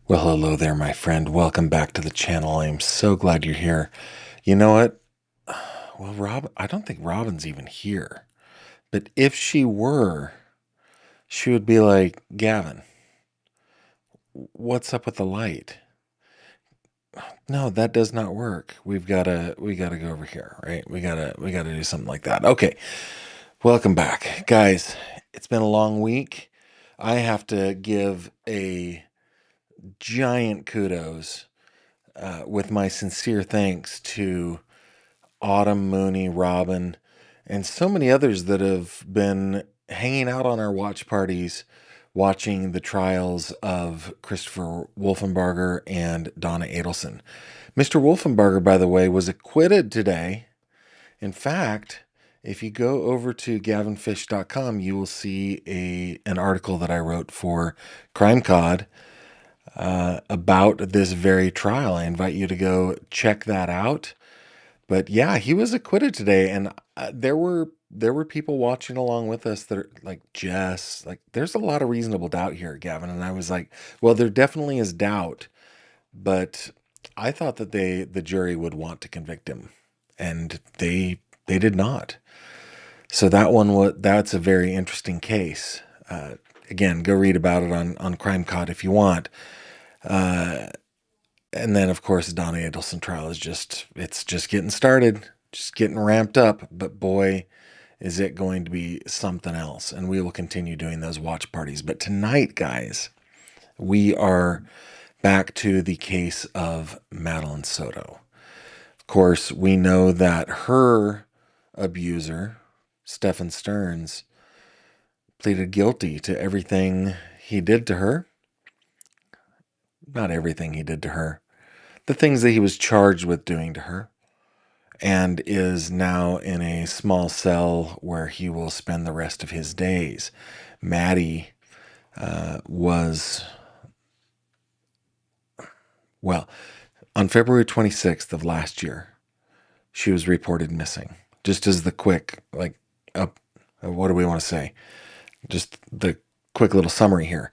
Well, hello there, my friend. Welcome back to the channel. I'm so glad you're here. You know what? Well, I don't think Robin's even here. But if she were, she would be like, Gavin, what's up with the light? No, that does not work. We gotta go over here, right? We gotta do something like that. Okay. Welcome back. Guys, it's been a long week. I have to give a giant kudos with my sincere thanks to Autumn, Mooney, Robin, and so many others that have been hanging out on our watch parties, watching the trials of Christopher Wolfenbarger and Donna Adelson. Mr. Wolfenbarger, by the way, was acquitted today. In fact, if you go over to gavinfish.com, you will see an article that I wrote for Crime Cod about this very trial. I invite you to go check that out. But yeah, he was acquitted today, and there were people watching along with us that are like Jess. Like, there's a lot of reasonable doubt here, Gavin. And I was like, well, there definitely is doubt, but I thought that the jury would want to convict him, and they did not. So that's a very interesting case. Again, go read about it on Crime Cod if you want. And then, of course, the Donna Adelson trial it's just getting started, just getting ramped up. But boy, is it going to be something else. And we will continue doing those watch parties. But tonight, guys, we are back to the case of Madeline Soto. Of course, we know that her abuser, Stephan Stearns, pleaded guilty to everything he did to her. Not everything he did to her. The things that he was charged with doing to her, and is now in a small cell where he will spend the rest of his days. Maddie was, well, on February 26th of last year, she was reported missing. Just as the quick, what do we want to say? Just the quick little summary here.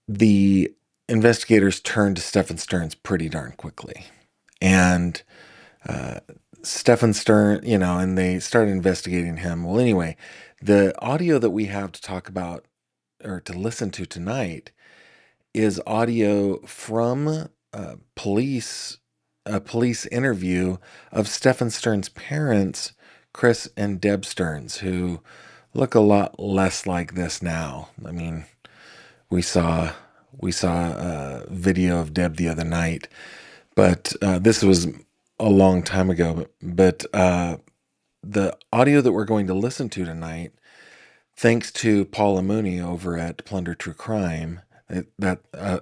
The investigators turned to Stephan Stearns pretty darn quickly. And Stephan Stearns, and they started investigating him. Well, anyway, the audio that we have to talk about or to listen to tonight is audio from a police interview of Stephan Stearns' parents, Chris and Deb Stearns, who look a lot less like this now. I mean, we saw a video of Deb the other night, but this was a long time ago. But the audio that we're going to listen to tonight, thanks to Paula Mooney over at Plunder True Crime,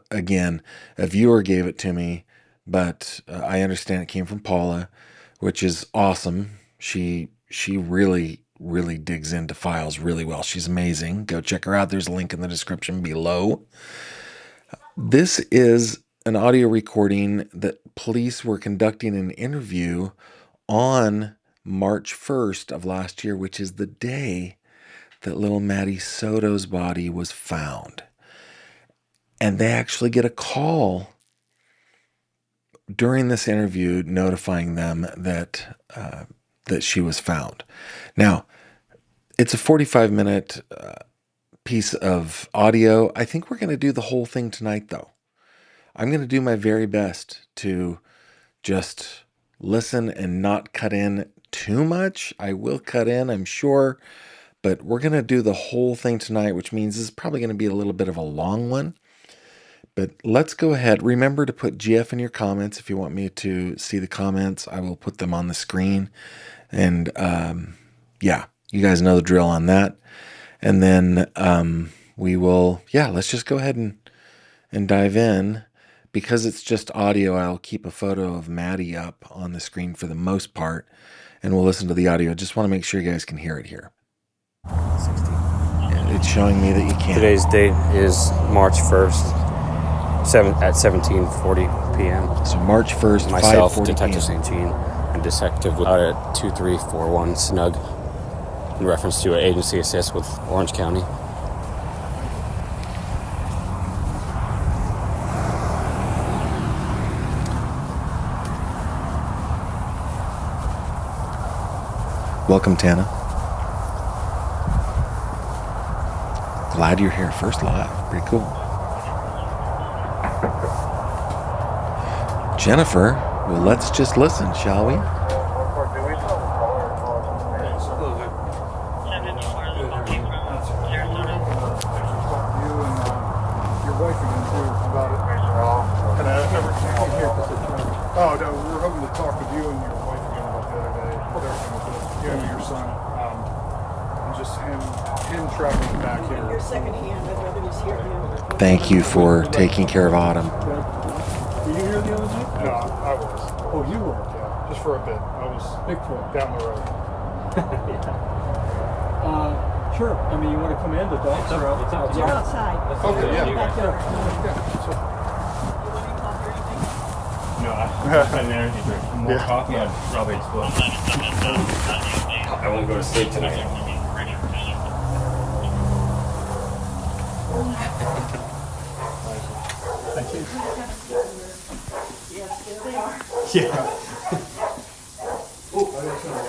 again, a viewer gave it to me, but I understand it came from Paula, which is awesome. She really digs into files really well. She's amazing. Go check her out. There's a link in the description below. This is an audio recording that police were conducting an interview on March 1st of last year, which is the day that little Maddie Soto's body was found. And they actually get a call during this interview notifying them that she was found. Now, it's a 45-minute piece of audio. I think we're going to do the whole thing tonight, though. I'm going to do my very best to just listen and not cut in too much. I will cut in, I'm sure, but we're going to do the whole thing tonight, which means this is probably going to be a little bit of a long one. But let's go ahead. Remember to put GF in your comments if you want me to see the comments. I will put them on the screen. And yeah, you guys know the drill on that. And then we will, let's just go ahead and dive in. Because it's just audio, I'll keep a photo of Maddie up on the screen for the most part, and we'll listen to the audio. Just want to make sure you guys can hear it here. 16. It's showing me that you can't. Today's date is March 1st, at 17:40 p.m. So March 1st, Myself, 5:40 Detective p.m. St. Jean, and Detective out at 2341 Snug, in reference to an agency assist with Orange County. Welcome, Tana. Glad you're here. First live. Pretty cool. Jennifer, well, let's just listen, shall we? Oh, no, we were hoping to talk with you and your wife again about the other day. You and your son. And just him traveling back here. Your second hand, I'd rather just hear him. Thank you for taking care of Autumn. Were you here the other night? No, I was. Oh, you were? Yeah, just for a bit. I was down the road. Sure. I mean, you want to come in? The dogs are out. You're outside. Okay, yeah. Back there. No, I need energy drink. More coffee, I'd probably explode. I won't go to sleep tonight. Thank you. Yes, there they are. Yeah.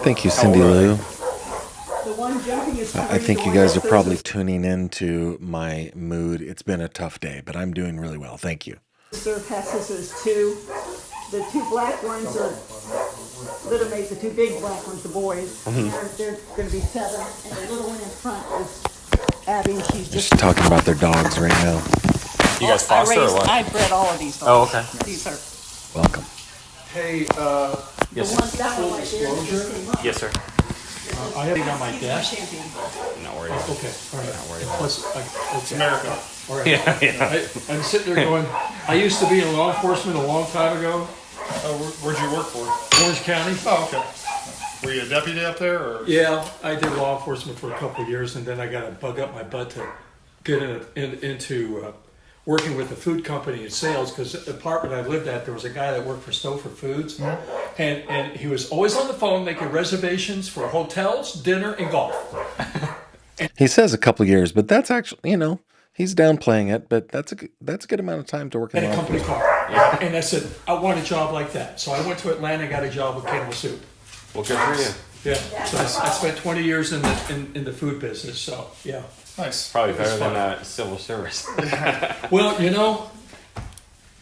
Thank you, Cindy Lou. The one jumping is I think you guys are probably tuning into my mood. It's been a tough day, but I'm doing really well. Thank you. Serve passes, there's two. The two black ones are little mates, the two big black ones, the boys. They're going to be 7, and the little one in front is Abby, and she's Just talking about their dogs right now. You guys foster or what? I bred all of these dogs. Oh, okay. These are Welcome. Hey, Yes, the ones that one right there. disclosure? yes, sir. I have it on my desk. Champion. Not worried about it. Okay. All right. Not worried about it. It's America. All right. Yeah. I'm sitting there going, I used to be in law enforcement a long time ago, Where'd you work for? Orange County. Oh, okay. Were you a deputy up there, or? Yeah, I did law enforcement for a couple of years, and then I got a bug up my butt to get into working with a food company in sales, because the apartment I lived at, there was a guy that worked for Stouffer Foods, and he was always on the phone making reservations for hotels, dinner, and golf. He says a couple years, but that's actually, he's downplaying it, but that's a good amount of time to work in And a law company enforcement. car. And I said, I want a job like that. So I went to Atlanta and got a job with Campbell Soup. Well, good for you. Yeah. So I spent 20 years in the food business. So yeah. Nice. Probably better than civil service. Well,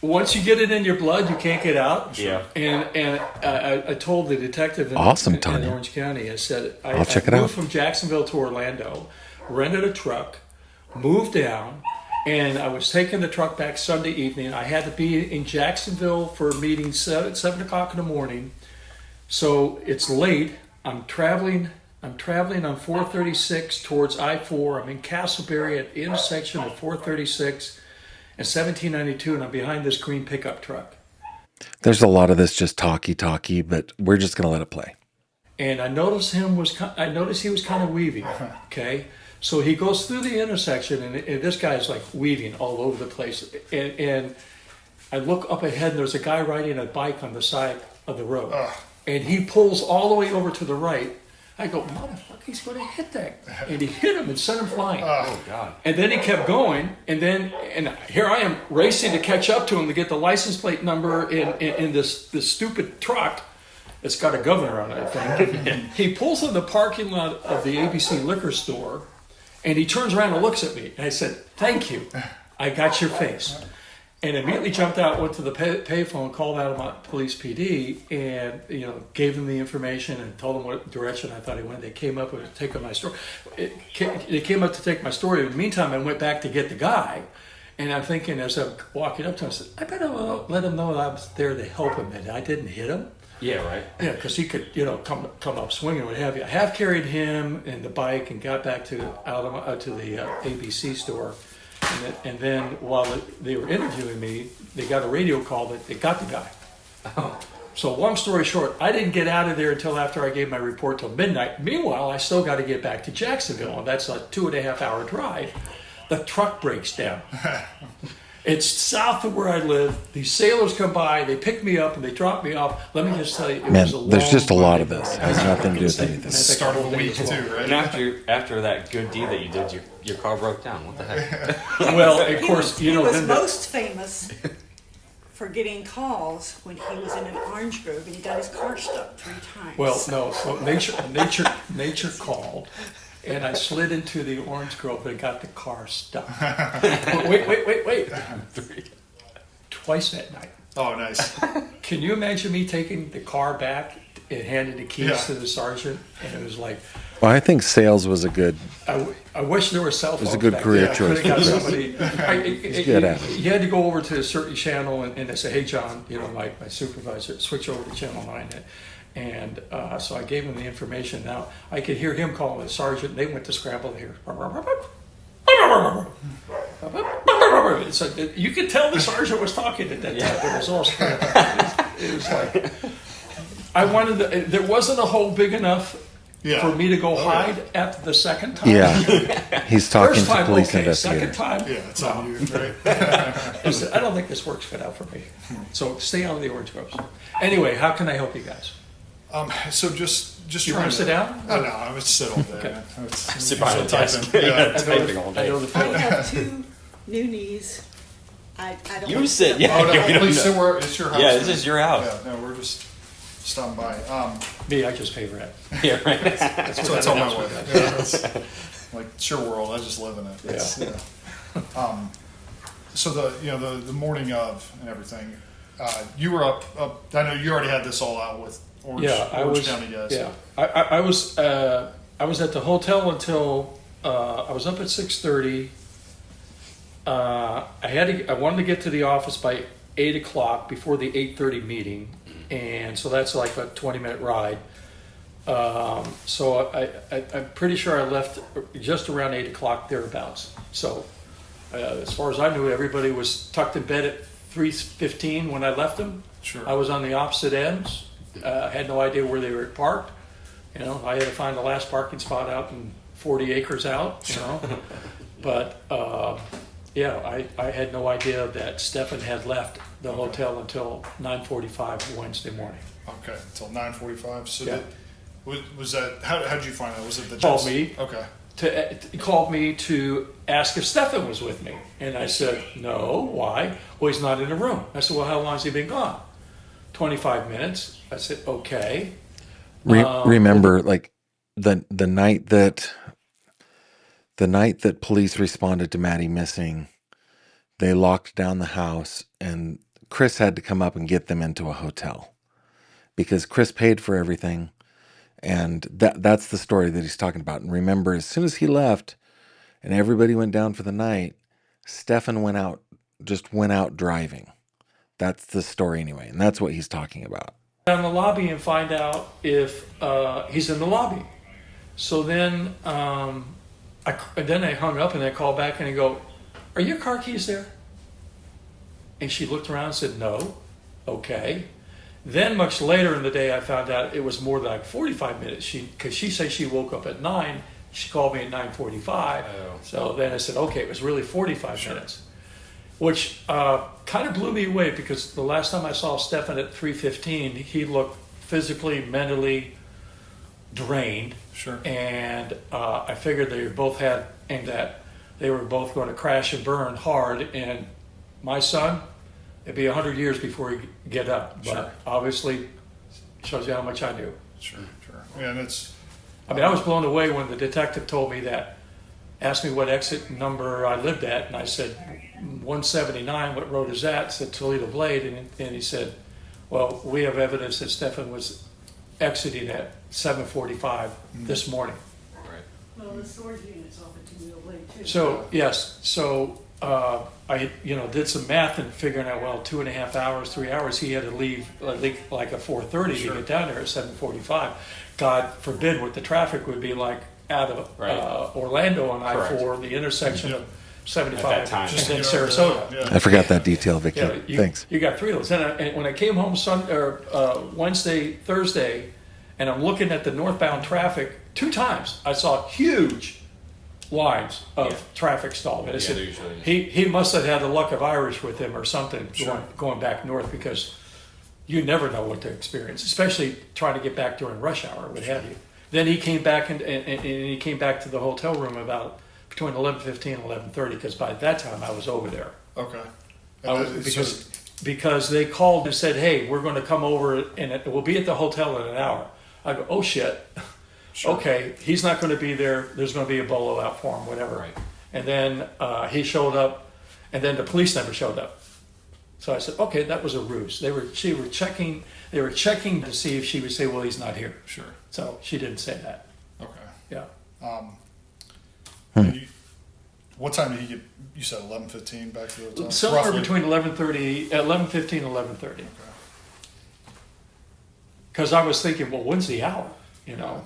once you get it in your blood, you can't get out. Yeah. And I told the detective Awesome, in Tanya. Orange County, I said, I'll check it moved out. from Jacksonville to Orlando, rented a truck, moved down, and I was taking the truck back Sunday evening. I had to be in Jacksonville for a meeting 7 o'clock in the morning. So it's late. I'm traveling on 436 towards I-4. I'm in Castleberry at the intersection of 436 and 1792, and I'm behind this green pickup truck. There's a lot of this just talky, but we're just going to let it play. And I noticed he was kind of weaving. Okay, so he goes through the intersection, and this guy's like weaving all over the place. And I look up ahead, and there's a guy riding a bike on the side of the road, and he pulls all the way over to the right. I go, motherfucker, he's going to hit that, and he hit him and sent him flying. Oh, God. And then he kept going, and here I am racing to catch up to him to get the license plate number in this stupid truck. It's got a governor on it, I think. He pulls in the parking lot of the ABC liquor store, and he turns around and looks at me. And I said, thank you. I got your face. And immediately jumped out, went to the payphone, called out about police PD, and gave them the information and told them what direction I thought he went. They came up to take my story. They came up to take my story. In the meantime, I went back to get the guy, and I'm thinking as I'm walking up to him, I said, I better let him know that I was there to help him and I didn't hit him. Yeah, right. Yeah, because he could, come up swinging, what have you. I have carried him and the bike and got back to the ABC store. And then while they were interviewing me, they got a radio call that they got the guy. Oh. So long story short, I didn't get out of there until after I gave my report till midnight. Meanwhile, I still got to get back to Jacksonville, and that's a 2.5 hour drive. The truck breaks down. It's south of where I live. These sailors come by, they pick me up, and they drop me off. Let me just tell you, it was a long there's just a lot of ride. this. It has nothing to do with anything. Start of the week too, right? And after that good deed that you did, your car broke down. What the heck? Well, of course, He was then most famous for getting calls when he was in an orange grove and he got his car stuck 3 times. Well, no. So nature called, and I slid into the orange grove and got the car stuck. But wait. Twice that night. Oh, nice. Can you imagine me taking the car back and handing the keys Yeah. to the sergeant? And it was like, Well, I think sales was a good. I wish there were cell phones. It was a good back career then. I choice. could have got somebody. good at You had to go over to a certain channel and they say, "Hey, John, my supervisor, switch over to channel 9." And so I gave him the information. Now I could hear him calling the sergeant. They went to scramble here. So you could tell the sergeant was talking at that time. It was all scrambled. It was like I wanted. There wasn't a hole big enough for me to go hide after the second time. Yeah, he's talking First to time, police okay. investigator. Second time, Yeah, it's on you, right? I don't think this works good out for me. So stay out of the orange groves. Anyway, how can I help you guys? So just You trying want to sit down? Oh, no, I would sit all day. Okay. Man. I would Sit behind the typing. desk. Yeah. Typing all I know day. the I feeling. have 2 new knees. I don't You want to sit, yeah. Oh, no, We don't please know. sit where it's your house. Yeah, this man. is your house. Yeah, no, we're just stopping by. Me, I just pay rent. Yeah, right. So I tell my wife. Yeah, it's like it's your world. I just live in it. It's, yeah. So the morning of and everything, you were up. I know you already had this all out with Orange County guys. Yeah, I was at the hotel until I was up at 6:30. I wanted to get to the office by 8 o'clock before the 8:30 meeting, and so that's like a 20-minute ride. So I'm pretty sure I left just around 8 o'clock thereabouts. So as far as I knew, everybody was tucked in bed at 3:15 when I left them. Sure. I was on the opposite ends. Had no idea where they were parked. I had to find the last parking spot out in 40 acres out. But I had no idea that Stefan had left the hotel until 9:45 Wednesday morning. Okay, until 9:45. So Yeah. was that? How did you find that? Was it the Called Jets? me. Okay. He called me to ask if Stefan was with me. And I said, no, why? Well, he's not in the room. I said, well, how long has he been gone? 25 minutes. I said, okay. Remember, like the night that police responded to Maddie missing, they locked down the house, and Chris had to come up and get them into a hotel because Chris paid for everything. And that's the story that he's talking about. And remember, as soon as he left and everybody went down for the night, Stefan went out driving. That's the story anyway. And that's what he's talking about. Down the lobby and find out if he's in the lobby. So then I hung up and I called back and I go, are your car keys there? And she looked around and said, no. Okay. Then much later in the day, I found out it was more than like 45 minutes. Because she said she woke up at 9. She called me at 9:45. Oh. So then I said, okay, it was really 45 minutes. Which kind of blew me away because the last time I saw Stefan at 3:15, he looked physically, mentally drained. Sure. And I figured they both had, and that they were both going to crash and burn hard. And my son, it'd be 100 years before he'd get up. But Sure. obviously, shows you how much I knew. Sure. Yeah, and it's. I mean, I was blown away when the detective told me that, asked me what exit number I lived at, and I said, 179, what road is that? I said, Toledo Blade, and he said, well, we have evidence that Stefan was exiting at 7:45 this morning. Well, the storage unit's off at Toledo Blade too. So, yes, I did some math and figuring out, well, 2.5 hours, 3 hours, he had to leave like at 4:30 Sure. to get down there at 7:45. God forbid what the traffic would be like out of Orlando on I-4, the intersection of 75 At that time. and Just then to get over Sarasota. that, I forgot that detail, Vicky. Yeah, Thanks. You got 3 of those. And when I came home Wednesday, Thursday, and I'm looking at the northbound traffic, 2 times I saw huge lines of traffic stalled. And I said, he must have had the luck of Irish with him or something going back north, because you never know what to experience, especially trying to get back during rush hour, what have you. Then he came back and he came back to the hotel room about between 11:15 and 11:30, because by that time I was over there. Okay. Because because they called and said, "Hey, we're going to come over and we'll be at the hotel in an hour." I go, "Oh shit." Sure. Okay, he's not going to be there. There's going to be a bolo out for him, whatever. Right. And then he showed up, and then the police never showed up. So I said, okay, that was a ruse. They were checking to see if she would say, well, he's not here. Sure. So she didn't say that. Okay. Yeah. And what time did he get? You said 11:15 back to the hotel. Somewhere Roughly? between 11:15 and 11:30. Okay. Because I was thinking, well, when's the hour? You know,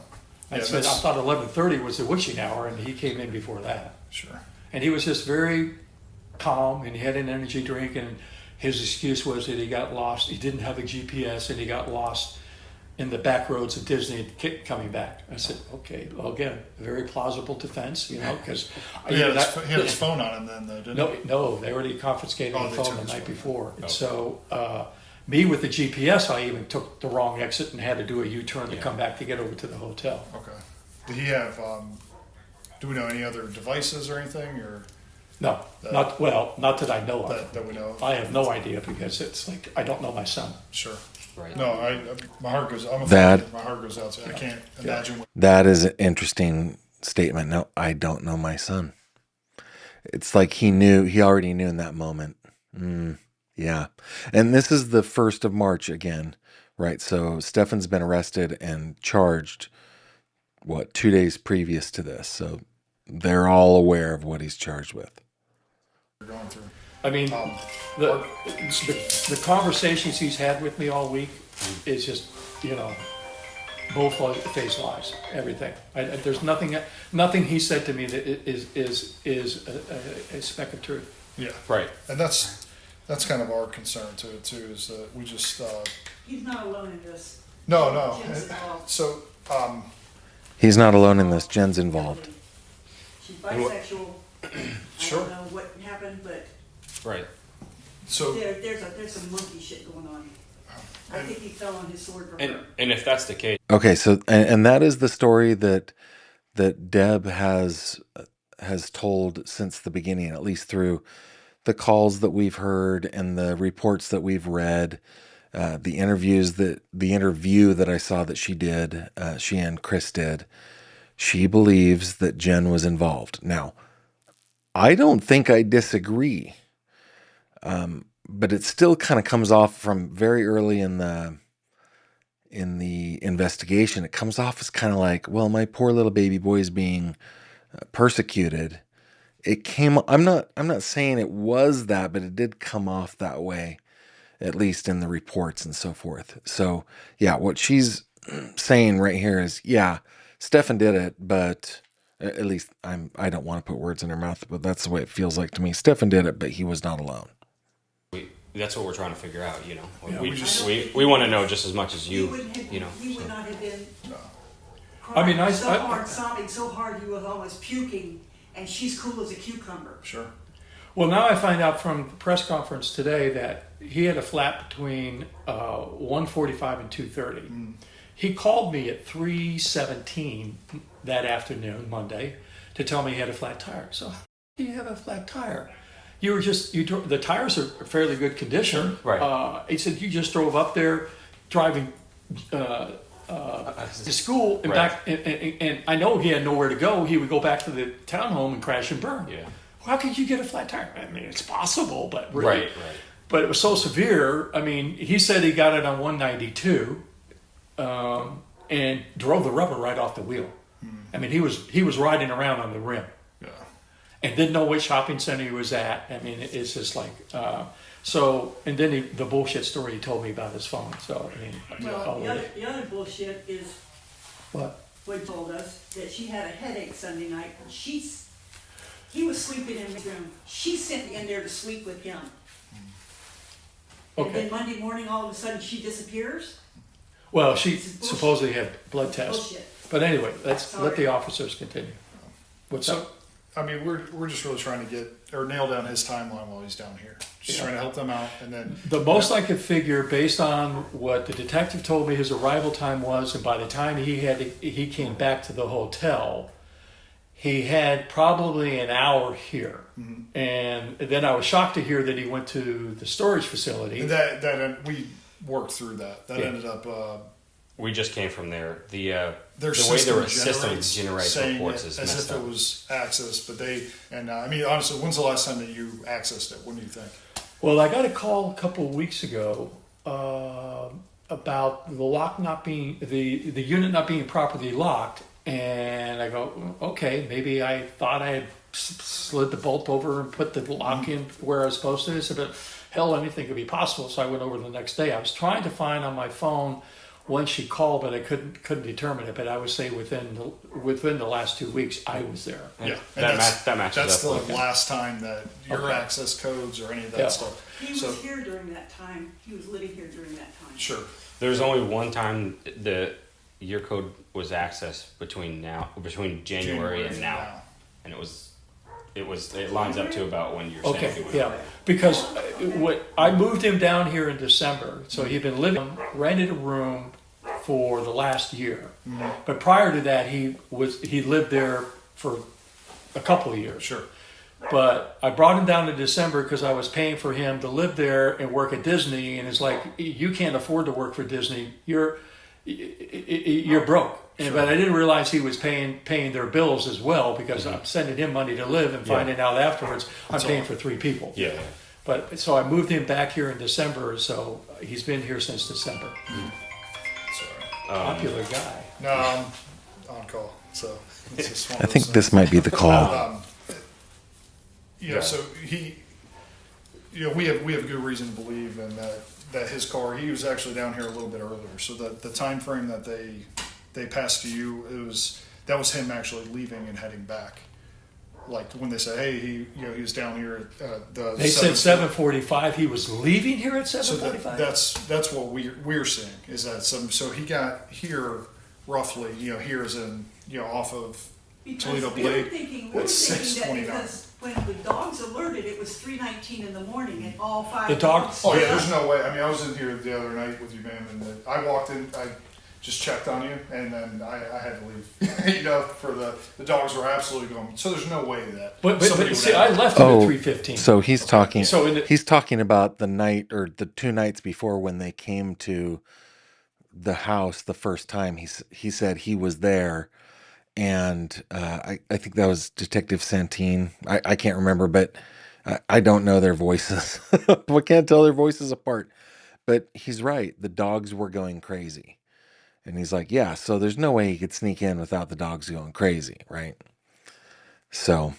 I Yeah, said I that's- thought 11:30 was the witching hour, and he came in before that. Sure. And he was just very calm, and he had an energy drink, and his excuse was that he got lost. He didn't have a GPS, and he got lost in the back roads of Disney coming back. I said, okay, well, again, a very plausible defense, you know, because He had his phone on him then, though, didn't he? no, they already confiscated Oh, the they phone took the his night phone. before. Okay. So me with the GPS, I even took the wrong exit and had to do a U-turn to come back to get over to the hotel. Okay. Did he have? Do we know any other devices or anything, or No, not that I know of. that we know of? I have no idea because it's like I don't know my son. Sure. Right. No, my heart goes. I'm a That- father. My heart goes out to. I can't imagine. What, That is an interesting statement. No, I don't know my son. It's like he already knew in that moment. Yeah. And this is the 1st of March again, right? So Stefan's been arrested and charged, 2 days previous to this. So they're all aware of what he's charged with. we're going through. I mean, the conversations he's had with me all week is just, you know, both-faced lies, everything. There's nothing he said to me that is a speck of truth. Yeah. Right. And that's kind of our concern too. Is that we just He's not alone in this. no. Jim's involved. So He's not alone in this. Jen's involved. She's bisexual. Sure. I don't know what happened, but Right. so there's some monkey shit going on. I think he fell on his sword for her. And if that's the case, Okay, so and that is the story that Deb has told since the beginning, at least through the calls that we've heard and the reports that we've read, the interview that I saw that she did, she and Chris did. She believes that Jen was involved. Now, I don't think I disagree, but it still kind of comes off from very early in the investigation. It comes off as kind of like, well, my poor little baby boy is being persecuted. I'm not saying it was that, but it did come off that way, at least in the reports and so forth. So yeah, what she's saying right here is, yeah, Stefan did it, but at least I don't want to put words in her mouth, but that's the way it feels like to me. Stefan did it, but he was not alone. that's what we're trying to figure out. You know, Yeah, we want to know just as much as He you. wouldn't have, You know, he would so. not have been I mean, crying I- so I- hard, sobbing so hard he was almost puking, and she's cool as a cucumber. sure. Well, now I find out from the press conference today that he had a flat between 1:45 and 2:30. He called me at 3:17 that afternoon, Monday, to tell me he had a flat tire. So, how do you have a flat tire? The tires are fairly good condition. Right. He said you just drove up there, driving to school and Right. back, and I know he had nowhere to go. He would go back to the townhome and crash and burn. Yeah. How could you get a flat tire? I mean, it's possible, but really, Right. but it was so severe. I mean, he said he got it on 192 and drove the rubber right off the wheel. I mean, he was riding around on the rim Yeah. and didn't know which shopping center he was at. I mean, it's just like so. And then the bullshit story he told me about his phone. So I mean, Well, all of it. the other bullshit is What? what he told us that she had a headache Sunday night. And he was sleeping in his room. She sent me in there to sleep with him. And Okay. then Monday morning, all of a sudden, she disappears. Well, she This is bullshit. supposedly had blood tests. Bullshit. But anyway, let Sorry. the officers continue. What's So, up? I mean, we're just really trying to get or nail down his timeline while he's down here. Just trying to help them out, and then The most I could figure, based on what the detective told me his arrival time was, and by the time he came back to the hotel, he had probably an hour here. And then I was shocked to hear that he went to the storage facility. And that we worked through that. That Yeah. ended up We just came from there. The their the way system their system generates saying reports it is as messed if up. it was accessed, but I mean, honestly, when's the last time that you accessed it? When do you think? Well, I got a call a couple of weeks ago about the lock not being the unit not being properly locked, and I go, okay, maybe I thought I had slid the bolt over and put the lock in where I was supposed to. I said, but hell, anything could be possible. So I went over the next day. I was trying to find on my phone when she called, but I couldn't determine it. But I would say within the last 2 weeks, I was there. And Yeah, that matches that's up. the last time that your Okay. access codes or any of that Yeah. stuff. He was So here during that time. He was living here during that time. sure. There's only one time the year code was accessed between January and now, and it lines up to about when you're saying. Okay, yeah, because I moved him down here in December, so he'd been living, rented a room for the last year. But prior to that, he lived there for a couple of years. Sure. But I brought him down in December because I was paying for him to live there and work at Disney, and it's like, you can't afford to work for Disney. You're broke. But I didn't realize he was paying their bills as well, because I'm sending him money to live and finding out afterwards I'm paying for 3 people. Yeah. But so I moved him back here in December, so he's been here since December. Sorry. Popular guy. No, I'm on call. So it's just one I of think those this might be the call. Yeah, so we have good reason to believe in that his car. He was actually down here a little bit earlier. So the time frame that they passed to you, that was him actually leaving and heading back. Like when they said, hey, he was down here at the. They said 7:45. He was leaving here at 7:45. So that's what we're seeing is that so he got here roughly here is in off of Toledo Because we were Blade. thinking at that 6:29. because when the dogs alerted, it was 3:19 in the morning, and all 5 The dogs- Oh yeah, there's no way. I mean, I was in here the other night with you, man, and I walked in. I just checked on you, and then I had to leave. For the dogs were absolutely going. So there's no way that. But somebody would see, have- I left him Oh, at 3:15. so he's talking. So He's talking about the night or the 2 nights before when they came to the house the first time. He said he was there, and I think that was Detective Santine. I can't remember, but I don't know their voices. We can't tell their voices apart. But he's right. The dogs were going crazy. And he's like, yeah, so there's no way he could sneak in without the dogs going crazy, right? So,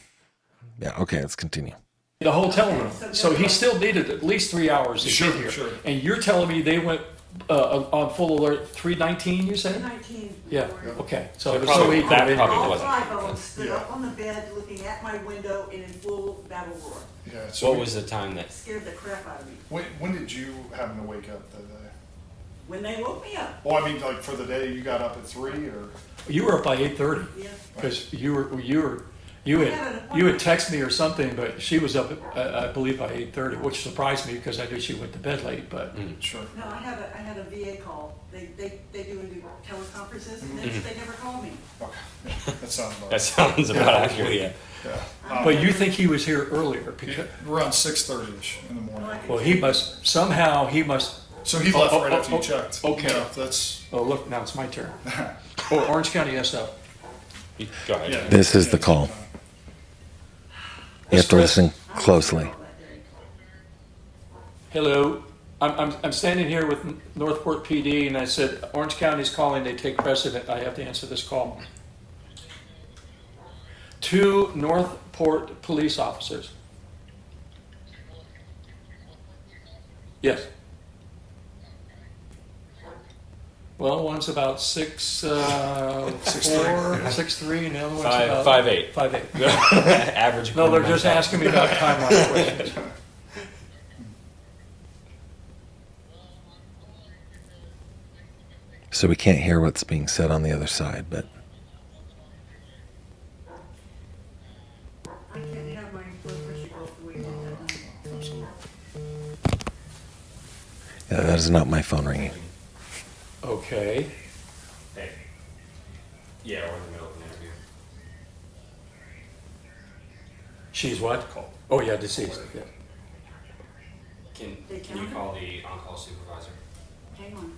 yeah, okay, let's continue. the hotel room. So he still needed at least 3 hours to Sure, get here. sure. And you're telling me they went on full alert 3:19, you said? 3:19. Yeah, okay. So So it was probably- so he that could probably All wasn't. 5 of them stood Yeah. up on the bed, looking at my window and in full battle roar. Yeah. So What was the time that? Scared the crap out of me. when did you happen to wake up that day? When they woke me up, Well, I mean, like for the day you got up at 3 or. You were up by 8:30 yeah. because you had texted me or something, but she was up, I believe, by 8:30, which surprised me because I knew she went to bed late. But Sure. No, I had a VA call. They do teleconferences, and they never call me. Okay. That sounds about That sounds about accurate. Yeah. Yeah. but you think he was here earlier because Around 6:30ish in the morning. well he must. So he left right after you oh, checked. okay. Yeah, that's. Oh look, now it's my turn. Oh, Orange County SF. Go ahead. Yeah. This is the call. You have to listen closely. Hello. I'm standing here with Northport PD, and I said Orange County's calling. They take precedent. I have to answer this call. 2 Northport police officers. Yes. Well, one's about 6'4", 6'3", and the other one's about 5'8". 5'8". Average. No, they're just asking me about timeline questions. So we can't hear what's being said on the other side, but I can't have my blood pressure go up the way it did that night. yeah, that is not my phone ringing. Okay. Hey. Yeah, we're in the middle of an interview. She's what? Oh yeah, deceased. Yeah. Can you call the on-call supervisor? Hang on.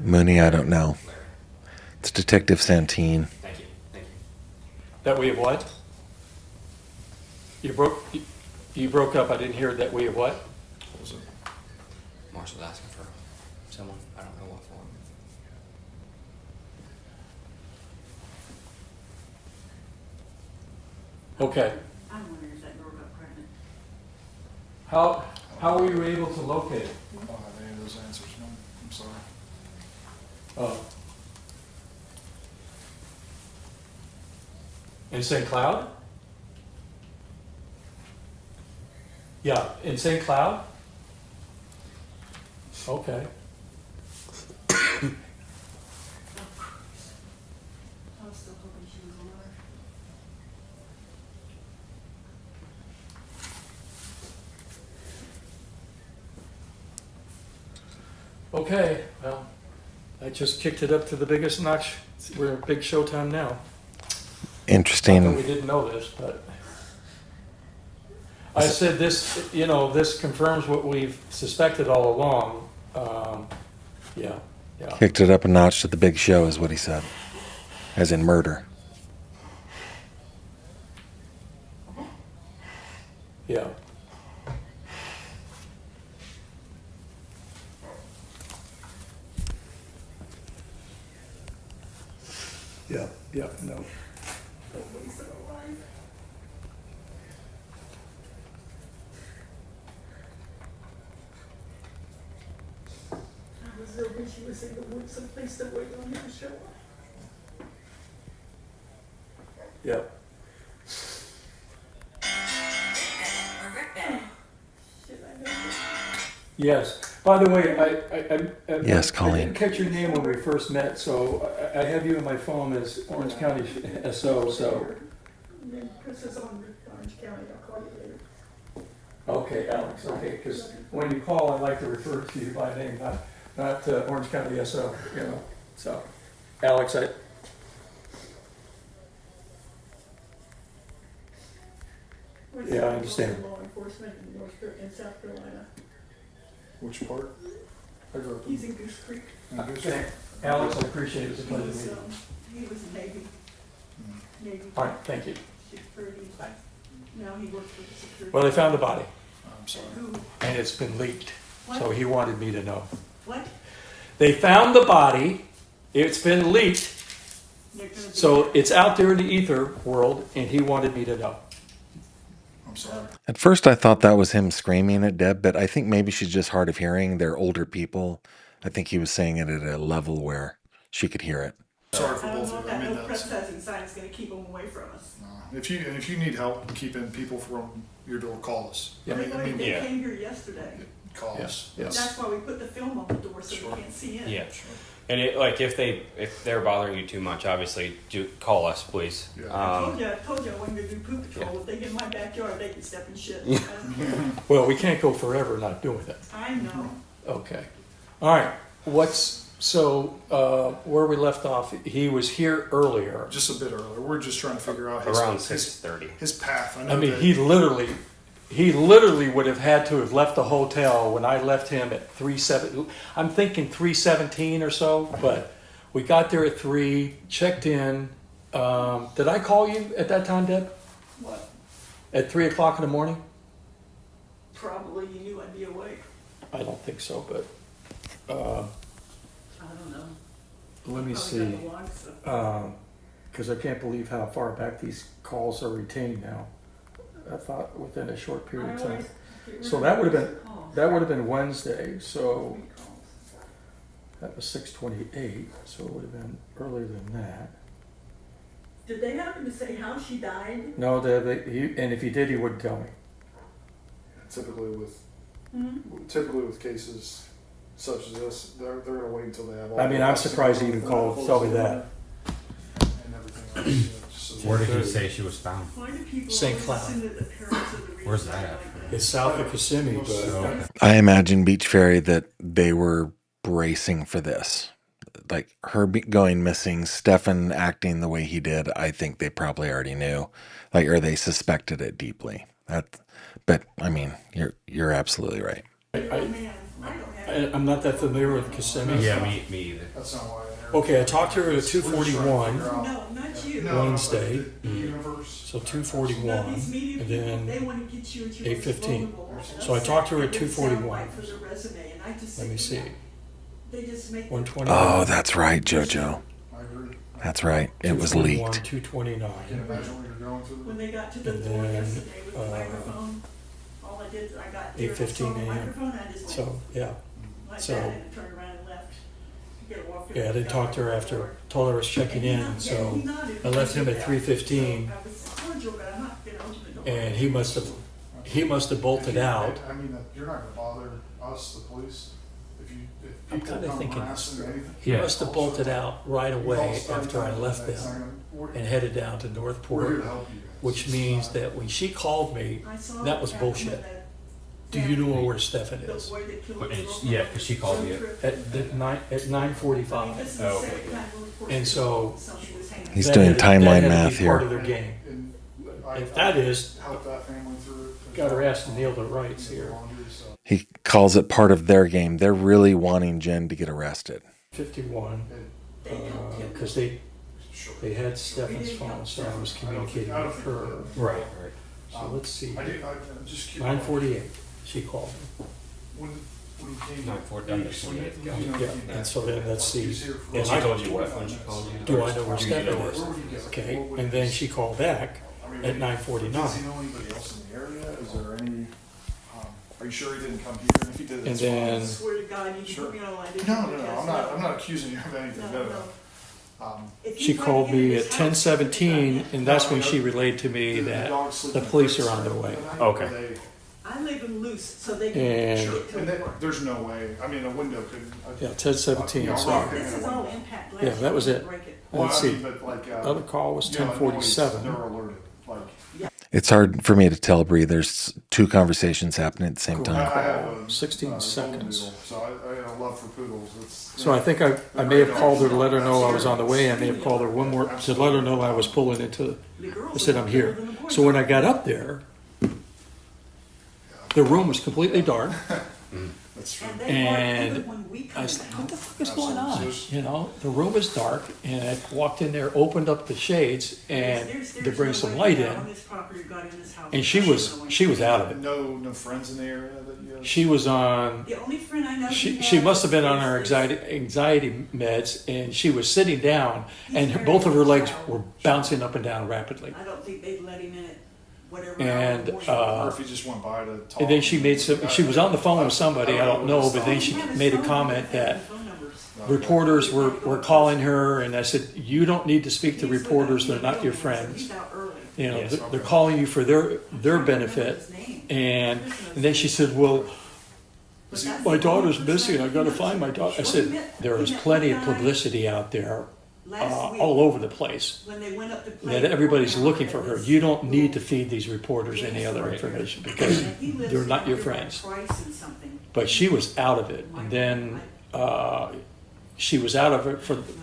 Mooney, I don't know. Larry. It's Detective Santine. Thank you. Thank you. That we have what? You broke up. I didn't hear that we have what? What was it? Marshall's asking for someone. I don't know what for. Okay. I'm wondering if that girl got pregnant. How were you able to locate it? I don't have any of those answers, no, I'm sorry. Oh. In St. Cloud? Yeah, in St. Cloud? Okay. I was still hoping she was alive. Okay, well, I just kicked it up to the biggest notch. We're in big showtime now. Not that we Interesting. didn't know this, but I said this, this confirms what we've suspected all along. Yeah. Kicked it up a notch to the big show, is what he said. As in murder. Yeah. Yeah, no. I was hoping she was in the woods someplace to wait on him to show up. Yeah. Shit, I know. Yes. By the way, I Yes, I Colleen. didn't catch your name when we first met, so I have you in my phone as Orange County SO, so. And then Chris is on Orange County, I'll call you later. Okay, Alex, okay, because when you call, I like to refer to you by name, not Orange County SO, so. Alex, Yeah, I understand. Law enforcement in South Carolina. Which part? I grew up in. He's in Goose Creek. Alex, I appreciate it, it's a pleasure He was, meeting you. he was Navy. Navy. All right, thank you. Security. Now he works for the security. Well, they found the body, I'm sorry. Who? and it's been leaked, so What? he wanted me to know. What? They found the body, it's been leaked, They're gonna be- so it's out there in the ether world, and he wanted me to know. I'm sorry. At first, I thought that was him screaming at Deb, but I think maybe she's just hard of hearing. They're older people. I think he was saying it at a level where she could hear it. Sorry for I don't both know of if you. I that mean, no that's, trespassing sign is gonna keep them away from us. if you need help keeping people from your door, call us. Yeah. They Yeah. came here yesterday. Call Yeah. us. Yeah. That's why we put the film on the door so Sure. they can't see in. Yeah. Sure. And if they're bothering you too much, obviously, do call us, please. Yeah. I told you I wasn't gonna do poop patrol. If they get in my backyard, they can step in shit. I don't care. Well, we can't go forever not doing it. I know. Okay. All right, where we left off, he was here earlier. Just a bit earlier. We're just trying to figure out his, Around his, 6:30. his path. I know I mean, that he literally would have had to have left the hotel when I left him at 3:7. I'm thinking 3:17 or so, but we got there at 3, checked in. Did I call you at that time, Deb? What? At 3 o'clock in the morning? Probably you knew I'd be awake. I don't think so, but I don't know. let me Probably see. got the wrong stuff. Because I can't believe how far back these calls are retained now. I thought within a short period of I time. always get rid So of that would have those been calls. that would have been Wednesday. So Three calls. that was 6:28. So it would have been earlier than that. Did they happen to say how she died? No, and if he did, he wouldn't tell me. typically with Hmm? cases such as this, they're going to wait until they have all. I mean, I'm surprised he even called to tell me that. And everything else. Yeah, just so- Where did he say she was found? Why do people St. always Cloud. assume that the parents are the reason Where's they that die at? like that? It's south of Kissimmee, but Okay. I imagine Beach Ferry that they were bracing for this. like her going missing, Stefan acting the way he did, I think they probably already knew, like, or they suspected it deeply. But I mean, you're absolutely right. I'm not that familiar with Kissimmee. Yeah, me either. That's not why. Okay, I talked to her at 2:41 No, not you. Wednesday. The universe. So 2:41, These media and people, then they want to get you at your 8:15. vulnerable. So I talked to her at It doesn't sound 2:41. right for the resume, and I just Let me think see. They just make 1:20. Oh, that's right, JoJo. I agree. That's right. It was 2:41, leaked. 2:29. Can you imagine what you're going through? when they got to the And door then, yesterday with the microphone. All I did, I got there, I 8:15 saw the a.m. microphone, I just went So yeah, like so- that and turned around and left. You gotta walk yeah. I didn't talk to her after. Told her I was checking in. So I left him at 3:15, I was cordial, but I'm not gonna open the door. and he must have bolted out. I mean, you're not gonna bother us, the police, if I'm people kind of come thinking harassing this. anything. He Yeah. must have bolted out right away after I left them and headed down to We're here Northport, to help you guys. which It's means not- that when she called me, I saw that was that bullshit. with that Do you know where Stefan the is? boy that killed But his it's- girlfriend yeah, on 'cause the she called road you. trip. At 9:45. This is Oh, the okay. second time we've reported And so- somebody was hanging. He's That doing had to- timeline that had to math be part here. of their game. And I- If that is, help that family through it. got her ass nailed to rights here. He calls it part of their game. They're really wanting Jen to get arrested. 51, They helped him. because they had Stefan's phone, so I was communicating with her. Right, right. So let's see. I'm just curious. 9:48, she called me. When you came. 9:40, you 9:48, know, yeah. you Yeah, came and back. so then let's see. He was here for- And she I- told you what when she called you? Do I know where Do you Stefan know is? Where would you go? Okay, What would and you- then she called back I mean, at Does 9:49. he know anybody else in the area? Is there any, are you sure he didn't come here? And if he did, And that's then- I swear to God, you Sure. can put me on line. Did fine. you No, podcast? I'm not accusing you of anything, No, no, no. no. If She you try called to get in me his at house, 10:17, and that's when she relayed to me The that dog's sleeping the police in are on their bed way. tonight, Okay. or they- I leave them loose so they can And- Sure, get to and work. there's no way, I mean, a window could. Yeah, 10:17, Yeah, so right. This is all impact glass. Yeah, that was You it. can't break it. Well, let's I mean, see. but like, Other call was you know, 10:47. They're alerted, like. It's hard for me to tell, Bree. There's two conversations happening at the same I time. have a 16 golden seconds. doodle, so I have a love for poodles. It's, So I think I may have called her to let her know I was on the way. I may have called her one more to let her know I was pulling into. The girls I said are I'm better here. than the boys. So when I got up there, the room was completely dark. That's true. And they And are, even when we come I said, down. "What the fuck is going on?" Absolutely. You know, the room is dark, and I walked in there, opened up the shades, and to bring some light in. And she was out of it. No friends in the area that you have? She was on. The only friend I know. She must have been on her anxiety meds, and she was sitting down, and both of her legs were bouncing up and down rapidly. I don't think they'd let him in it, whatever. And, Or if he just went by to talk. And then she made some. She was on the phone with somebody, I don't know, but then she made a comment that reporters were calling her, and I said, "You don't need to speak to reporters; they're not your friends. You know, Yes. they're calling you for their benefit." And then she said, "Well, my daughter's missing. I got to find my daughter." I said, "There is plenty of publicity out there, all over the place, that everybody's looking for her. You don't need to feed these reporters any other information because they're not your friends." But she was out of it, and then she was out of it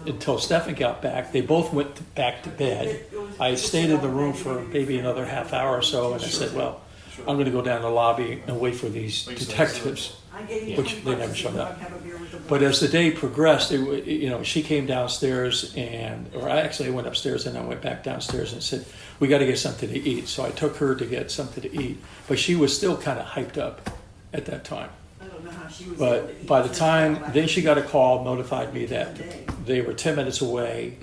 until Stefan got back. They both went back to bed. I stayed in the room for maybe another half hour or so, and I said, "Well, I'm going to go down to the lobby and wait for these detectives," which they never showed up. But as the day progressed, she came downstairs, or I went upstairs and I went back downstairs and said, "We got to get something to eat." So I took her to get something to eat, but she was still kind of hyped up at that time. But by the time, then she got a call, notified me that they were 10 minutes away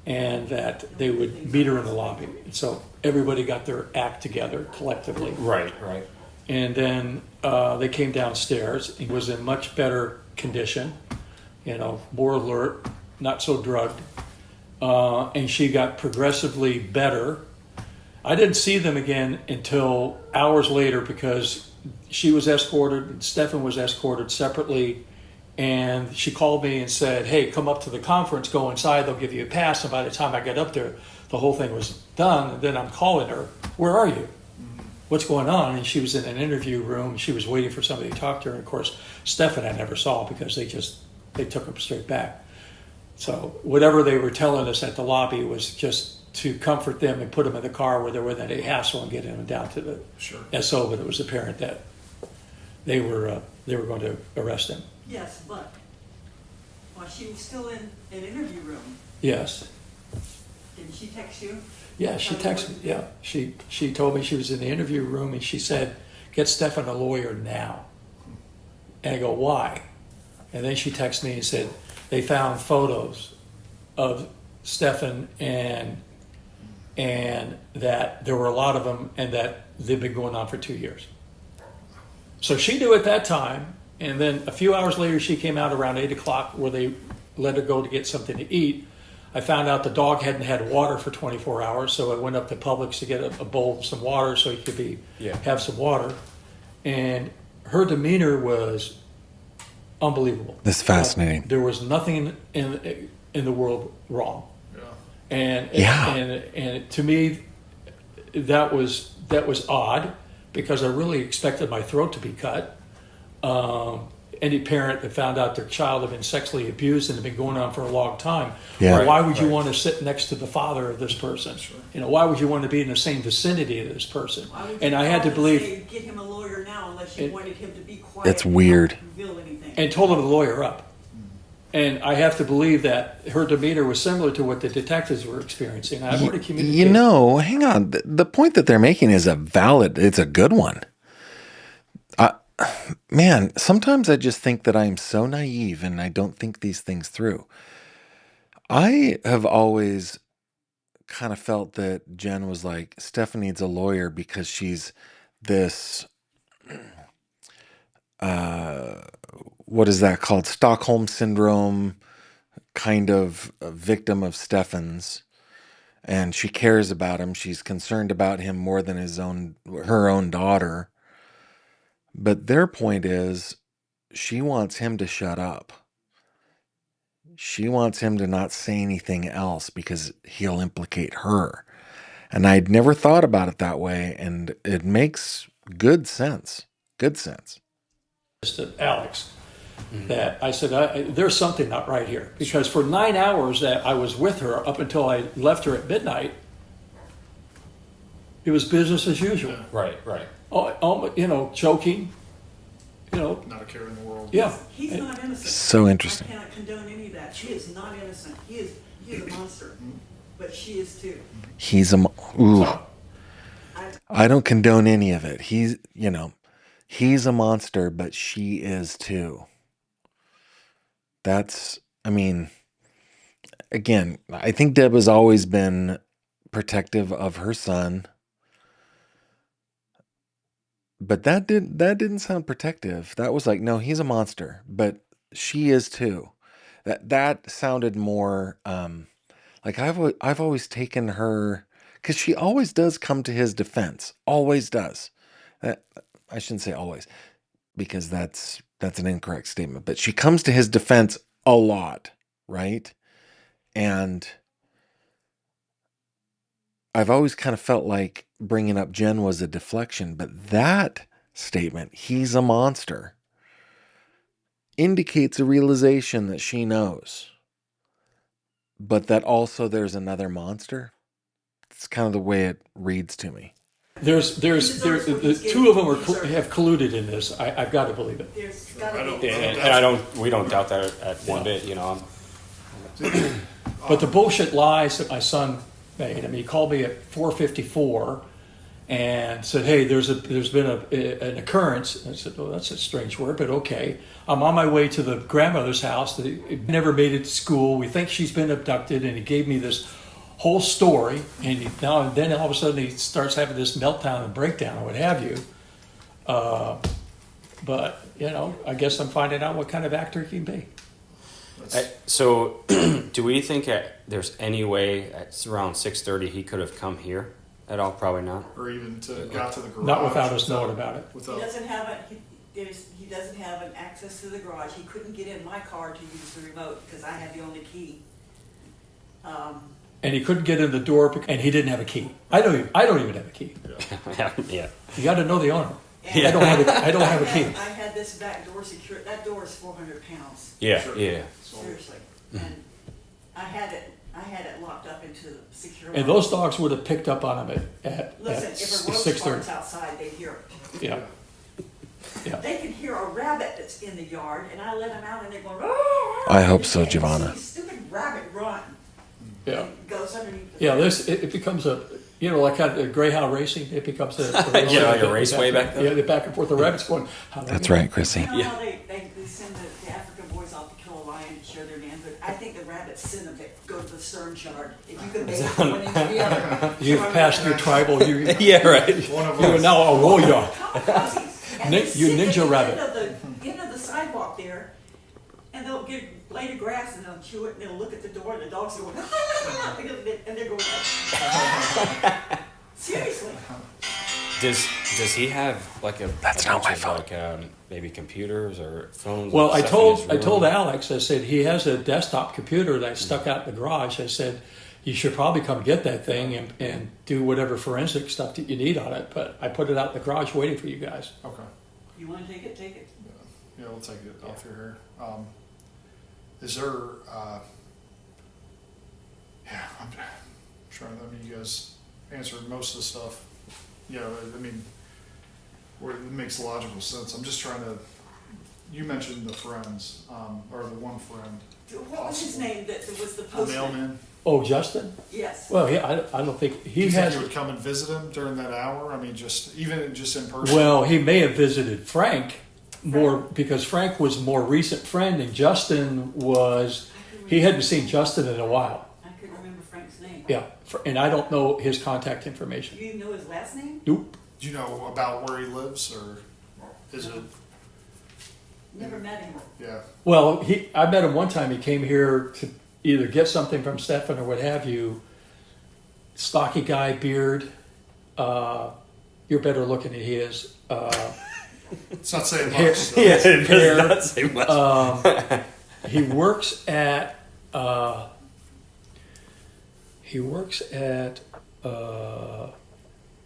and that they would meet her in the lobby. So everybody got their act together collectively. Right, right. And then they came downstairs. He was in much better condition, more alert, not so drugged. And she got progressively better. I didn't see them again until hours later because she was escorted, and Stefan was escorted separately, and she called me and said, "Hey, come up to the conference, go inside, they'll give you a pass." And by the time I got up there, the whole thing was done. And then I'm calling her, "Where are you? What's going on?" And she was in an interview room. She was waiting for somebody to talk to her. And of course, Stefan I never saw because they took him straight back. So whatever they were telling us at the lobby was just to comfort them and put them in the car where there wasn't any hassle and getting them down to the SO. But it was apparent that they were going to arrest him. Yes, but while she was still in an interview room, Yes. didn't she text you? Yeah, she texted me. Yeah, she told me she was in the interview room and she said, "Get Stefan a lawyer now." And I go, "Why?" And then she texted me and said they found photos of Stefan and that there were a lot of them and that they've been going on for 2 years. So she knew at that time, and then a few hours later she came out around 8 o'clock where they let her go to get something to eat. I found out the dog hadn't had water for 24 hours, so I went up to Publix to get a bowl of some water so he could have some water. And her demeanor was unbelievable. This is fascinating. There was nothing in the world wrong. And to me, that was odd because I really expected my throat to be cut. Any parent that found out their child had been sexually abused and had been going on for a long time, why would you want to sit next to the father of this person? Why would you want to be in the same vicinity of this person? And I had to believe. Get him a lawyer now unless you wanted him to be quiet. That's weird. And told him to lawyer up. And I have to believe that her demeanor was similar to what the detectives were experiencing. I've already communicated. Hang on. The point that they're making is it's a good one. Man, sometimes I just think that I'm so naive and I don't think these things through. I have always kind of felt that Jen was like, Stefan needs a lawyer because she's this, what is that called? Stockholm Syndrome kind of a victim of Stefan's. And she cares about him. She's concerned about him more than her own daughter. But their point is she wants him to shut up. She wants him to not say anything else because he'll implicate her. And I'd never thought about it that way, and it makes good sense. Good sense. To Alex, that I said, there's something not right here. Because for 9 hours that I was with her up until I left her at midnight, it was business as usual. Right. Joking, not a care in the world. Yeah. He's not innocent. So interesting. I cannot condone any of that. She is not innocent. He is a monster. But she is too. I don't condone any of it. He's a monster, but she is too. Again, I think Deb has always been protective of her son. But that didn't sound protective. That was like, no, he's a monster, but she is too. That sounded more like I've always taken her, because she always does come to his defense. Always does. I shouldn't say always, because that's an incorrect statement. But she comes to his defense a lot, right? And I've always kind of felt like bringing up Jen was a deflection, but that statement, he's a monster, indicates a realization that she knows, but that also there's another monster. It's kind of the way it reads to me. There's the two of them have colluded in this. I've got to believe it. There's gotta be. And we don't doubt that at one bit. But the bullshit lies that my son made. He called me at 4:54 and said, "Hey, there's been an occurrence." I said, "Oh, that's a strange word, but okay." I'm on my way to the grandmother's house. They never made it to school. We think she's been abducted, and he gave me this whole story. And then all of a sudden he starts having this meltdown and breakdown or what have you. But I guess I'm finding out what kind of actor he can be. So, do we think there's any way at around 6:30 he could have come here at all? Probably not. Or even got to the garage. Not without us knowing about it. He doesn't have an access to the garage. He couldn't get in my car to use the remote because I had the only key. And he couldn't get in the door, and he didn't have a key. I don't even have a key. Yeah. You got to know the owner. Yeah. I don't have a key. I had this back door secured. That door is 400 pounds. Yeah. Sure. Yeah. Seriously. And I had it locked up into the secure. And those dogs would have picked up on him at Listen, if a roach 6:30. farts outside, they hear it. Yeah. Yeah. They can hear a rabbit that's in the yard, and I let them out, and they're going. "Oh!" I hope so, And you see Giovanna. this stupid rabbit run. Yeah. And goes underneath. The Yeah, fence. it becomes a, like at the Greyhound racing, it becomes a race. Yeah, like a raceway back there. Yeah, the back and forth, the rabbits going. That's right, Chrissy. You know how they send the African boys off to kill a lion and share their manhood? I think the rabbits send them to go to the Stearns yard. If you could make it one into the other. You've passed your tribal, Yeah, right. One of you are us. now a warrior. And Nin- they you sit ninja at the rabbit. End of the sidewalk there, and they'll get a blade of grass and they'll chew it and they'll look at the door and the dogs are going, and they're going like, seriously. Does he have like a? That's a not bunch my of, like maybe computers or phones? Well, and I stuff in his told room? Alex, I said, he has a desktop computer that I stuck out in the garage. I said, you should probably come get that thing and do whatever forensic stuff that you need on it. But I put it out in the garage waiting for you guys. Okay. You want to take it, take it. Yeah, we'll take it off your hair. Is there, I'm trying to, I mean, you guys answered most of the stuff. You know, I mean, where it makes logical sense. I'm just trying to, you mentioned the friends, or the one friend. What was his name that was the The postman? mailman. Oh, Justin? Yes. Well, yeah, I don't think Do he you think has. you would come and visit him during that hour? I mean, even just in person? Well, he may have visited Frank more because Frank was a more recent friend, and Justin was. He hadn't seen Justin in a while. I couldn't remember Frank's name. Yeah, and I don't know his contact information. Do you know his last name? Nope. Do you know about where he lives, or is it, Never met him. yeah? Well, I met him one time. He came here to either get something from Stefan or what have you. Stocky guy, beard. You're better looking than he is. It's not saying Hair- much. So. Yeah, it Hair. does not say much. He works at.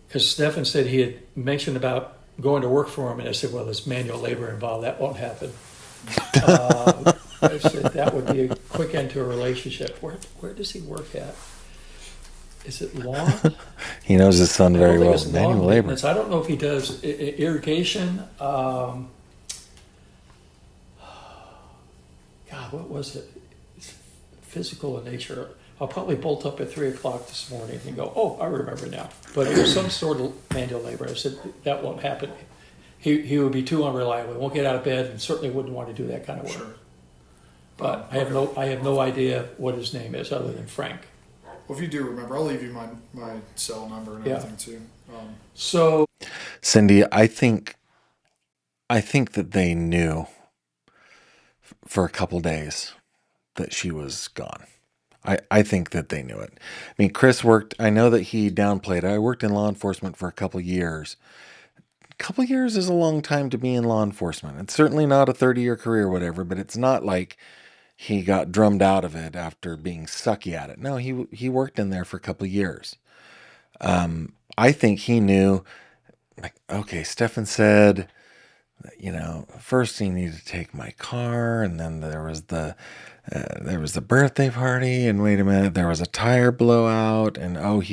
Because Stefan said he had mentioned about going to work for him, and I said, "Well, there's manual labor involved. That won't happen." I said that would be a quick end to a relationship. Where does he work at? Is it lawn? He knows his son I very don't think well. it's lawn Manual labor. maintenance. I don't know if he does irrigation. God, what was it? It's physical in nature. I'll probably bolt up at 3:00 this morning and go, "Oh, I remember now." But it was some sort of manual labor. I said that won't happen. He would be too unreliable. He won't get out of bed, and certainly wouldn't want to do that kind of work. Sure. But I have no idea what his name is other than Frank. Well, if you do remember, I'll leave you my cell number and Yeah. everything too. So Cindy, I think that they knew for a couple days that she was gone. I think that they knew it. I mean, Chris worked, I know that he downplayed it. I worked in law enforcement for a couple years. A couple years is a long time to be in law enforcement. It's certainly not a 30-year career or whatever, but it's not like he got drummed out of it after being sucky at it. No, he worked in there for a couple years. I think he knew, like, okay, Stefan said, first he needed to take my car, and then there was the birthday party, and wait a minute, there was a tire blowout, and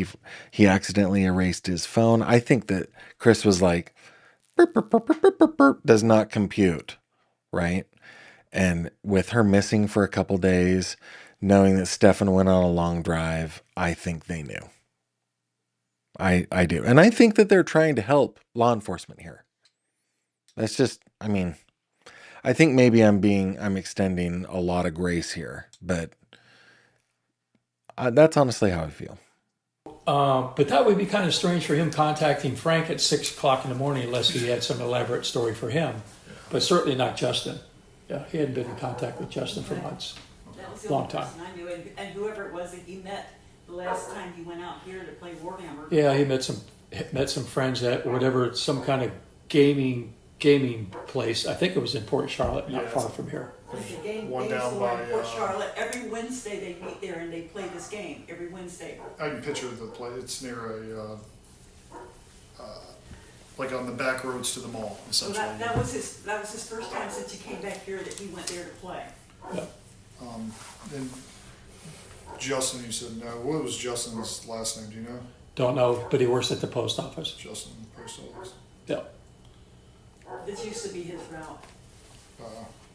he accidentally erased his phone. I think that Chris was like, burp, burp, burp, burp, burp, burp, burp, does not compute, right? And with her missing for a couple days, knowing that Stefan went on a long drive, I think they knew. I do. And I think that they're trying to help law enforcement here. That's just, I mean, I think maybe I'm extending a lot of grace here, but that's honestly how I feel. but that would be kind of strange for him contacting Frank at 6:00 in the morning unless he had some elaborate story for him. But certainly not Justin. Yeah, he hadn't been in contact with Justin for months. That was the Long only time. person I knew, and whoever it was that he met the last time he went out here to play Warhammer. Yeah, he met some friends at whatever, some kind of gaming place. I think it was in Port Charlotte, not Yeah. far from here. It's a game One down store by, in Port Charlotte. Every Wednesday they meet there and they play this game every Wednesday. I can picture the place. It's near like on the back roads to the mall, So essentially. that was his first time since he came back here that he went there to play. Yeah. And Justin, you said no. What was Justin's last name? Do you know? Don't know, but he works at the post office. Justin, post office. Yeah. This used to be his route. Uh,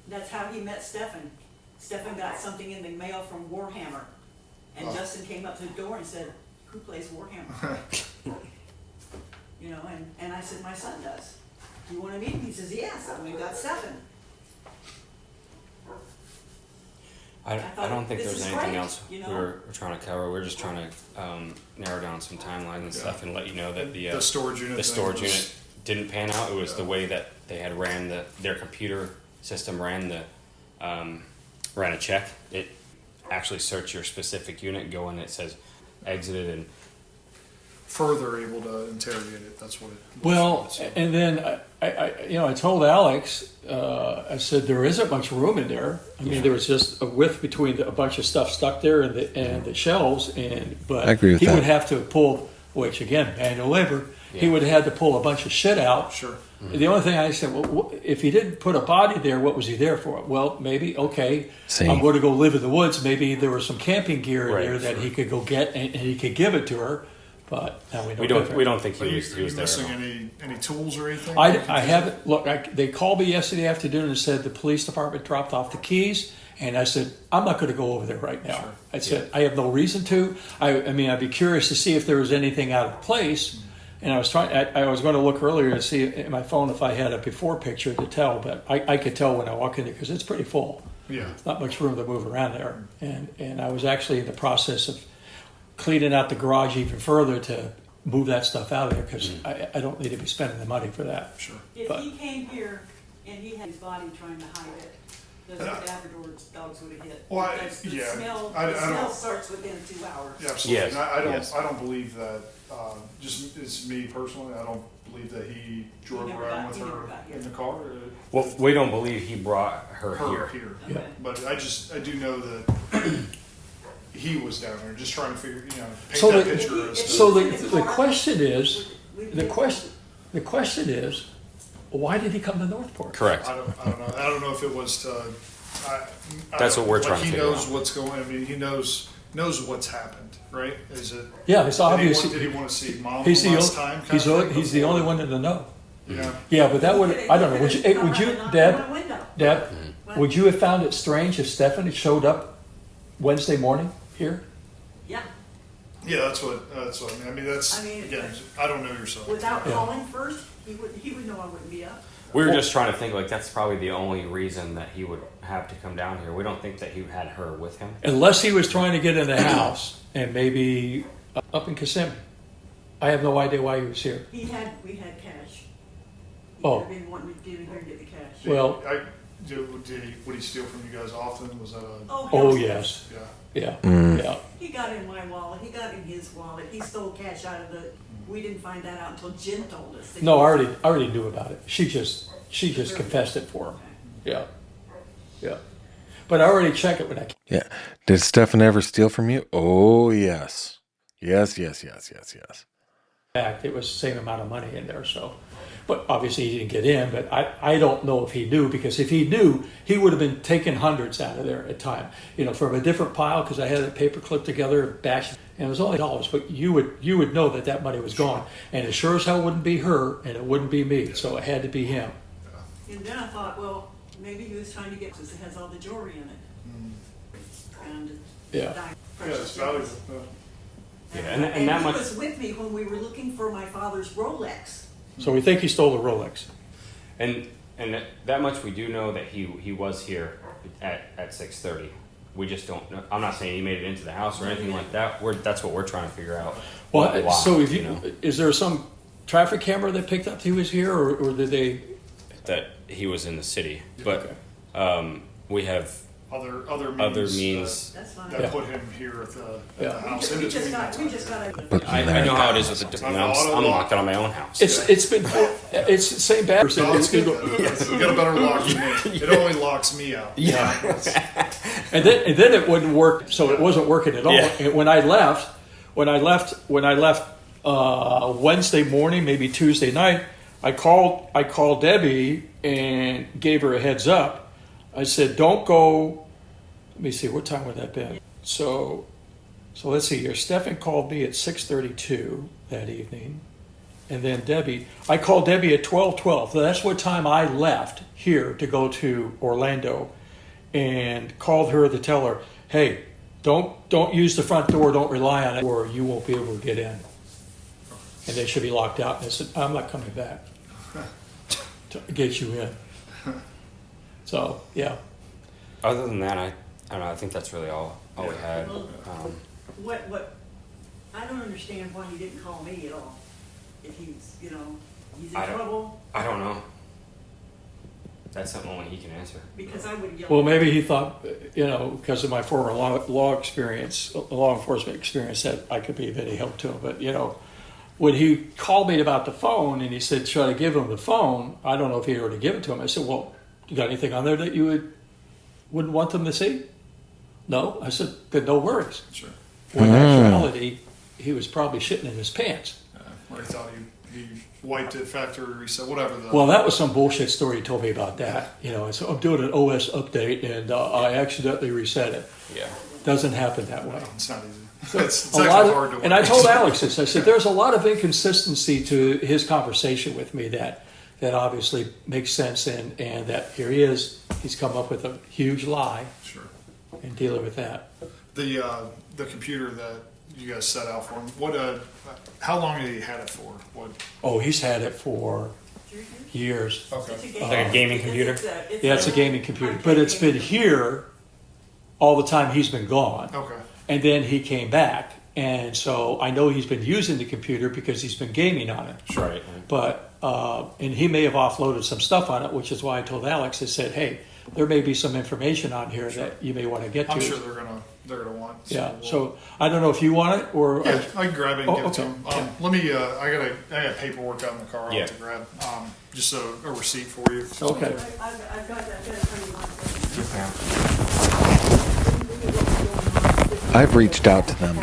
That's how he met Stefan. Stefan got something in the mail from Warhammer. And Oh. Justin came up to the door and said, "Who plays Warhammer?" You know, and I said, "My son does. Do you want to meet him?" He says, "Yes." And we got Stefan. I thought, don't think this there's is anything great, else you know? we're trying to cover. We're just trying to narrow down some timelines and stuff and let you know that the storage unit. the thing storage was- unit didn't pan out. It was the way that they had ran their computer system ran a check. It actually searched your specific unit, go in, it says exited, and Further able to interrogate it. That's what it. Well, so. and then I told Alex, I said there isn't much room in there. I mean, there was just a width between a bunch of stuff stuck there and the shelves, but I agree with he that. would have to pull, which again, manual labor. He Yeah. would have had to pull a bunch of shit out. Sure. The only thing I said, well, if he didn't put a body there, what was he there for? Well, maybe, okay, See. I'm going to go live in the woods. Maybe there was some camping gear in Right, there that he could go get and he could give it to her. But now we know different. we don't think Are he you, was, are he you was there. missing at all. any tools or anything? I haven't, look, they called me yesterday afternoon and said the police department dropped off the keys. And I said, I'm not going to go over there right now. Sure. I said, I have no reason to. I mean, I'd be curious to see if there was anything out of place. And I was going to look earlier to see in my phone if I had a before picture to tell, but I could tell when I walk in there because it's pretty full. Yeah. Not much room to move around there. And I was actually in the process of cleaning out the garage even further to move that stuff out of there because I don't need to be spending the money for that. Sure. If But- he came here and he had his body trying to hide it, those Labrador dogs would have hit. Well, Because the yeah, smell, I the smell don't- starts within 2 hours. Yeah, absolutely. Yes, And I don't. yes. I don't believe that. Just it's me personally. I don't believe that he drove never around got- with he never her got here. in the car. Well, we don't believe he brought her Her here. here. Yeah. But I do know that he was down there just trying to figure, paint So that the- picture as to. So the question is, We- the question is, why did he come to Northport? Correct. I don't know. I don't know if it was to. That's what we're like trying to He figure knows out. what's going. I mean, he knows what's happened, right? Is it? Yeah, it's obvious. Did he want to see mom He's the last only, time? kind he's, of the, thing he's the before? only one in the know. Yeah. Yeah, but that would, I don't know, would you, hey, would you, Deb, Deb, Mm-hmm. would you have found it strange if Stefan had showed up Wednesday morning here? Yeah, Yeah, that's what I mean. I mean, that's I mean, again. I don't know yourself. without Yeah. calling first, he would know I wouldn't be up. We were just trying to think, like, that's probably the only reason that he would have to come down here. We don't think that he had her with him. Unless he was trying to get in the house and maybe up in Kissimmee. I have no idea why he was here. We had cash. Oh. He been wanting to get in here and get the cash. Well- Would he steal from you guys often? Was that a? Oh, Oh, hell yes, Yeah. yeah. He got in my wallet. He got in his wallet. He stole cash out of the. We didn't find that out until Jen told us. that No, he- I already knew about it. She just confessed it for him. Yeah, yeah. But I already checked it when I came. Yeah. Did Stefan ever steal from you? Oh, yes. Yes. Back, it was the same amount of money in there. So, but obviously he didn't get in. But I don't know if he knew, because if he knew, he would have been taking hundreds out of there at a time. From a different pile, because I had it paper clipped together, bashed, and it was only dollars. But you would know that money was gone, and it sure as hell wouldn't be her, and it wouldn't be me. So it had to be him. And then I thought, well, maybe he was trying to get, because it has all the jewelry in it. And Yeah. Yeah, precious it's valuable. gems. Yeah, And, and that he much- was with me when we were looking for my father's Rolex. So we think he stole the Rolex. And that much we do know, that he was here at 6:30. We just don't know. I'm not saying he made it into the house or anything like that. That's what we're trying to figure out. Well, Why, so if know, is there some traffic camera that picked up he was here, or did they? that he was in the city, but Okay. we have Other means, That's fine. that Yeah. put him here at the Yeah. house in We just between. got, that we time. just got a. But I know how it is with the. I'm knocking on my own house. It's been it's the same bad. No, It's been, you got a better lock than me. It only locks me out. Yeah. and then it wouldn't work. So it wasn't working at all. Yeah. And when I left Wednesday morning, maybe Tuesday night, I called Debbie and gave her a heads up. I said, don't go. Let me see, what time would that been? So So let's see here. Stefan called me at 6:32 that evening. And then Debbie, I called Debbie at 12:12. So that's what time I left here to go to Orlando, and called her to tell her, hey, don't use the front door. Don't rely on it, or you won't be able to get in. And they should be locked out. And I said, I'm not coming back to get you in. So yeah. Other than that, I don't know. I think that's really all we had. What, I don't understand why he didn't call me at all. If he's, he's in trouble, I don't know. That's something only he can answer. because I would yell. Well, maybe he thought, because of my former law enforcement experience, that I could be of any help to him. But, when he called me about the phone and he said, should I give him the phone? I don't know if he already given it to him. I said, well, you got anything on there that you wouldn't want them to see? No. I said, then no worries. Sure. When in actuality, he was probably shitting in his pants. Or he thought he wiped it, factory reset, whatever. Well, that was some bullshit story he told me about that. I said, I'm doing an OS update and I accidentally reset it. Yeah. Doesn't happen that way. It's not easy. So It's a actually lot hard to and I work. told Alex this. I said, there's a lot of inconsistency to his conversation with me that obviously makes sense, and that here he is. He's come up with a huge lie Sure. and dealing with that. The computer that you guys set out for him, how long had he had it for? What? Oh, he's had it for years. Okay. Like a gaming computer? Yeah, it's a gaming computer, but it's been here all the time he's been gone. Okay. And then he came back, and so I know he's been using the computer because he's been gaming on it. Right. But and he may have offloaded some stuff on it, which is why I told Alex. I said, "Hey, there may be some information on here that you may want to get to." I'm sure they're gonna want. Yeah. So I don't know if you want it or. Yeah, I can grab it and give it to okay. him. Yeah. Let me. I got paperwork out in the car. I'll Yeah. have to grab. Just a receipt for you. Okay. I've got that. I've got to tell you one thing. I've reached out to them.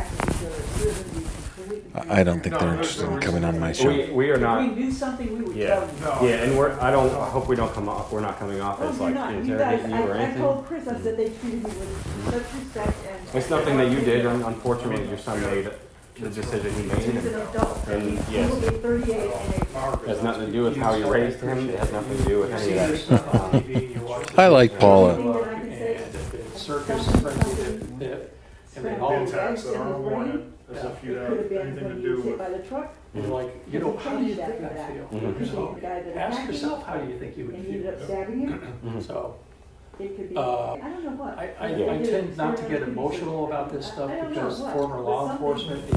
I don't think they're interested in coming on my show. We are If we not. knew something, we would Yeah. tell you. Yeah, and I hope we don't come off. We're not coming off Oh, as you're like not. You interrogating guys, you or I anything. told Chris, I said they treated me with such respect and. It's nothing that you did, and unfortunately, your son made the decision he made. He's an adult. And He yes, will be 38 in April. it has nothing to do with how you raised him. It has nothing to do with any of that. I like Paula. Anything that I can say, Circus and they all Attacks that aren't warranted, as if you it have could have been anything to when he do was hit with. by the truck. you're like, how do you think I feel? Mhm. So The guy that ask attacked yourself, him, how do you think you would and he ended feel? up stabbing him. So. It could be, Uh, I don't know what. I did it tend not to get seriously. emotional about this stuff I don't know because what, former but law something- enforcement, you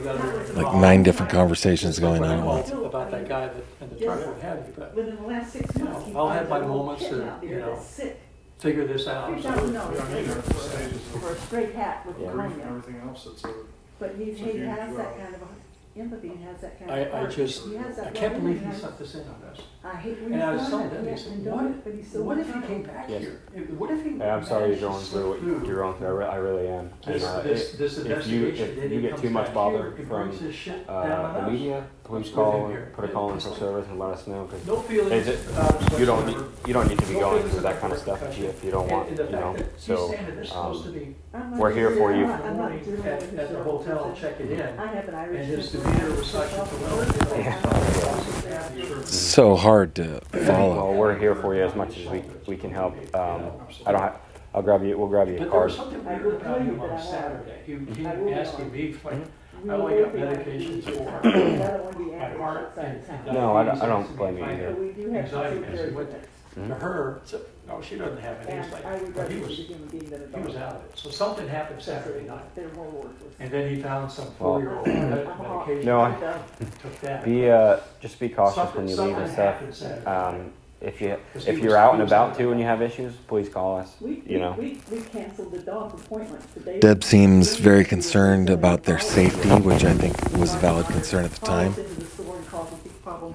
gotta. Like 9 different conversations going on at once. About that guy that, and the truck that had me, but Within the last 6 You know, months, he I'll have finds my a little moments kitten that, out there you know, that's sick. figure this out. $3,000 for a straight hat with Yeah. Brief and pneumonia. everything else. It's a. But he So has you- that kind of empathy and has that kind of I heart. just, He has that I can't love believe in he him. sent this in on us. I hate when And I was he's telling done them, it. he He said, hasn't done it, but he's so what if he determined. came back Yes. here? What if he? I'm sorry you're managed to going through what slip you're going through. I really am. And, This if investigation, then you he get comes too much back bother here, he from brings this shit down on the us. media, please With call him here. put a call in It's for like- service and let us know because No feelings. you don't need to be going through that kind of stuff if you don't want, So I'm not we're here for you. I'm not doing At it the hotel, checking in, I have an Irish. and his temper. demeanor was such a It's so hard to follow. Well, we're here for you as much as we can help. I don't. We'll grab you a But there card. was something weird about him on Saturday. He came asking me, like, I only got medications for I don't want to be my ambushed heart outside and town. No, I don't blame you and either. So we do have to anxiety. take And care she of went it. to her, so, no, she doesn't have it. And He's I like, would but rather he be was, a human being than a he dog. was out of it. So something happened Saturday night. They're more worthless. And then he found some 4-year-old medication. No, I'm done. Took that. Just be cautious when you leave and stuff. Something happened Saturday. If you're out and about too and you have issues, please call us. We canceled the dog appointments today. Deb seems very concerned about their safety, which I think was a valid concern at the time.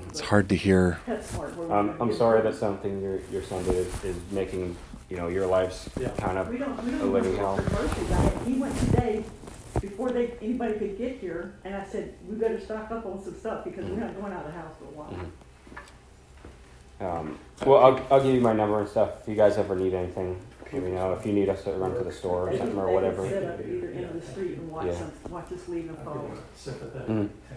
It's hard to hear. I'm sorry that something your son did is making your life's kind of We don't a living hell. He went today before anybody could get here, and I said, we better stock up on some stuff because we're not going out of the house for a while. Well, I'll give you my number and stuff if you guys ever need anything. You know, if you need us to run to the store or something or whatever. Sit up either end of the street and watch Yeah. watch us leave and follow.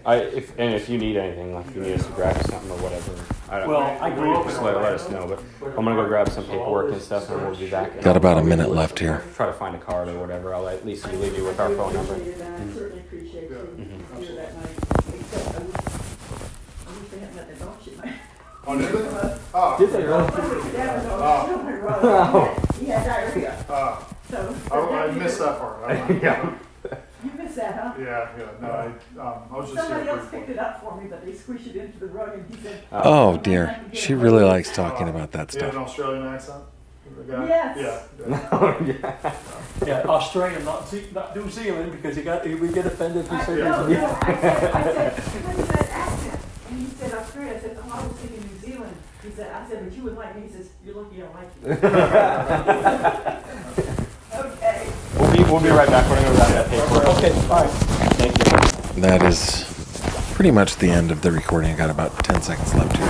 If you need anything, like if you need us to grab something or whatever, I don't. Well, I grew up in just let us know. But I'm gonna go grab some paperwork and stuff, and we'll be back. Got about a minute left here. Try to find a card or whatever. I'll at least leave you with our phone number. I certainly appreciate you here that night. Except I wish they hadn't let the dog shoot my. Oh, did they? Did they really? He had diarrhea. So. I missed that part. Yeah. You missed that, huh? Yeah. No, I was just Somebody here else briefly. picked it up for me, but they squished it into the rug and he said. Oh dear, she really likes talking about that You have an stuff. Australian accent? The guy? Yes. Yeah. Yeah, Australia, not New Zealand, because we get offended if we say No, there's no, I said, what is that accent? And he said Australia. I said, oh, I was thinking New Zealand. He said, I said, but you would like me. He says, you're lucky I don't like you. Okay. We'll be right back. We're gonna grab that paperwork. Okay, all right. Thank you. That is pretty much the end of the recording. I got about 10 seconds left here.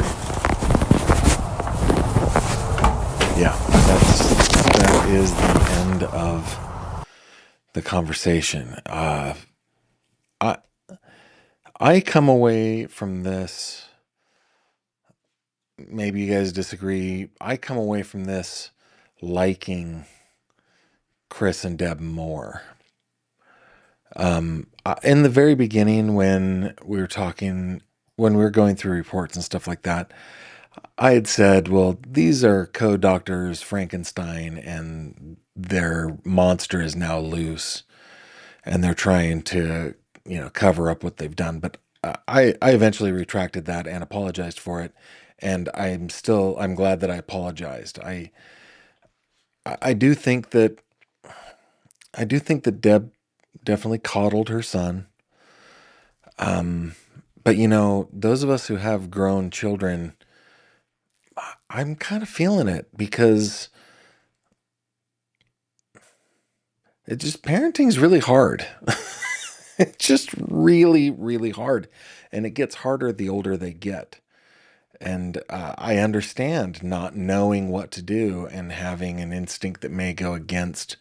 Yeah, that is the end of the conversation. I come away from this, maybe you guys disagree, I come away from this liking Chris and Deb more. In the very beginning, when we were going through reports and stuff like that, I had said, well, these are code doctors Frankenstein and their monster is now loose and they're trying to, cover up what they've done. But I eventually retracted that and apologized for it. And I'm glad that I apologized. I do think that Deb definitely coddled her son. But those of us who have grown children, I'm kind of feeling it because parenting's really hard. It's just really, really hard. And it gets harder the older they get. And I understand not knowing what to do and having an instinct that may go against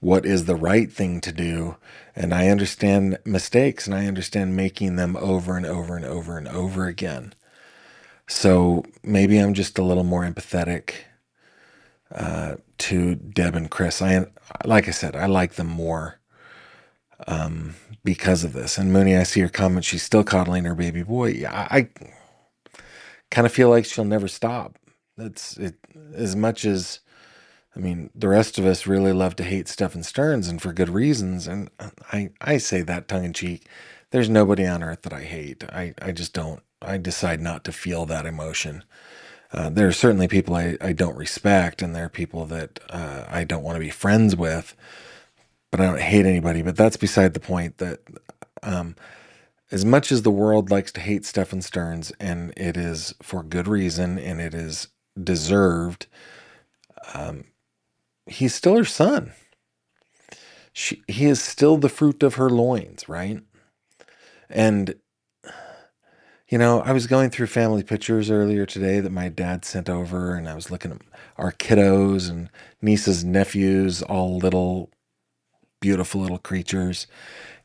what is the right thing to do. And I understand mistakes and I understand making them over and over and over and over again. So maybe I'm just a little more empathetic to Deb and Chris. Like I said, I like them more because of this. And Mooney, I see your comment. She's still coddling her baby boy. Yeah, I kind of feel like she'll never stop. That's it. As much as, the rest of us really love to hate Stefan Stearns, and for good reasons. And I say that tongue in cheek. There's nobody on earth that I hate. I just don't. I decide not to feel that emotion. There are certainly people I don't respect, and there are people that I don't want to be friends with, but I don't hate anybody. But that's beside the point. That as much as the world likes to hate Stefan Stearns, and it is for good reason, and it is deserved, he's still her son. He is still the fruit of her loins, right? And I was going through family pictures earlier today that my dad sent over, and I was looking at our kiddos and nieces and nephews, all little, beautiful little creatures.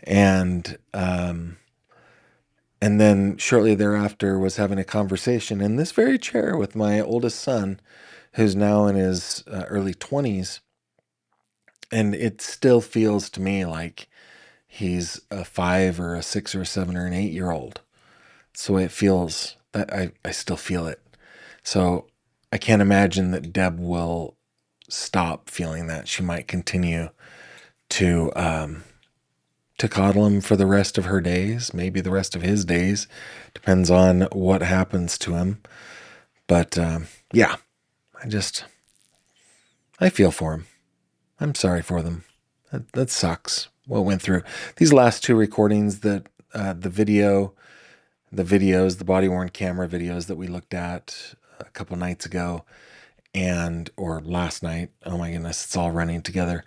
And then shortly thereafter was having a conversation in this very chair with my oldest son, who's now in his early 20s. And it still feels to me like he's a 5 or a 6 or a 7 or an 8-year-old. So it feels that I still feel it. So I can't imagine that Deb will stop feeling that. She might continue to coddle him for the rest of her days, maybe the rest of his days. Depends on what happens to him. But yeah, I feel for him. I'm sorry for them. That sucks what went through. These last 2 recordings, that the videos, the body-worn camera videos that we looked at a couple nights ago or last night. Oh my goodness, it's all running together.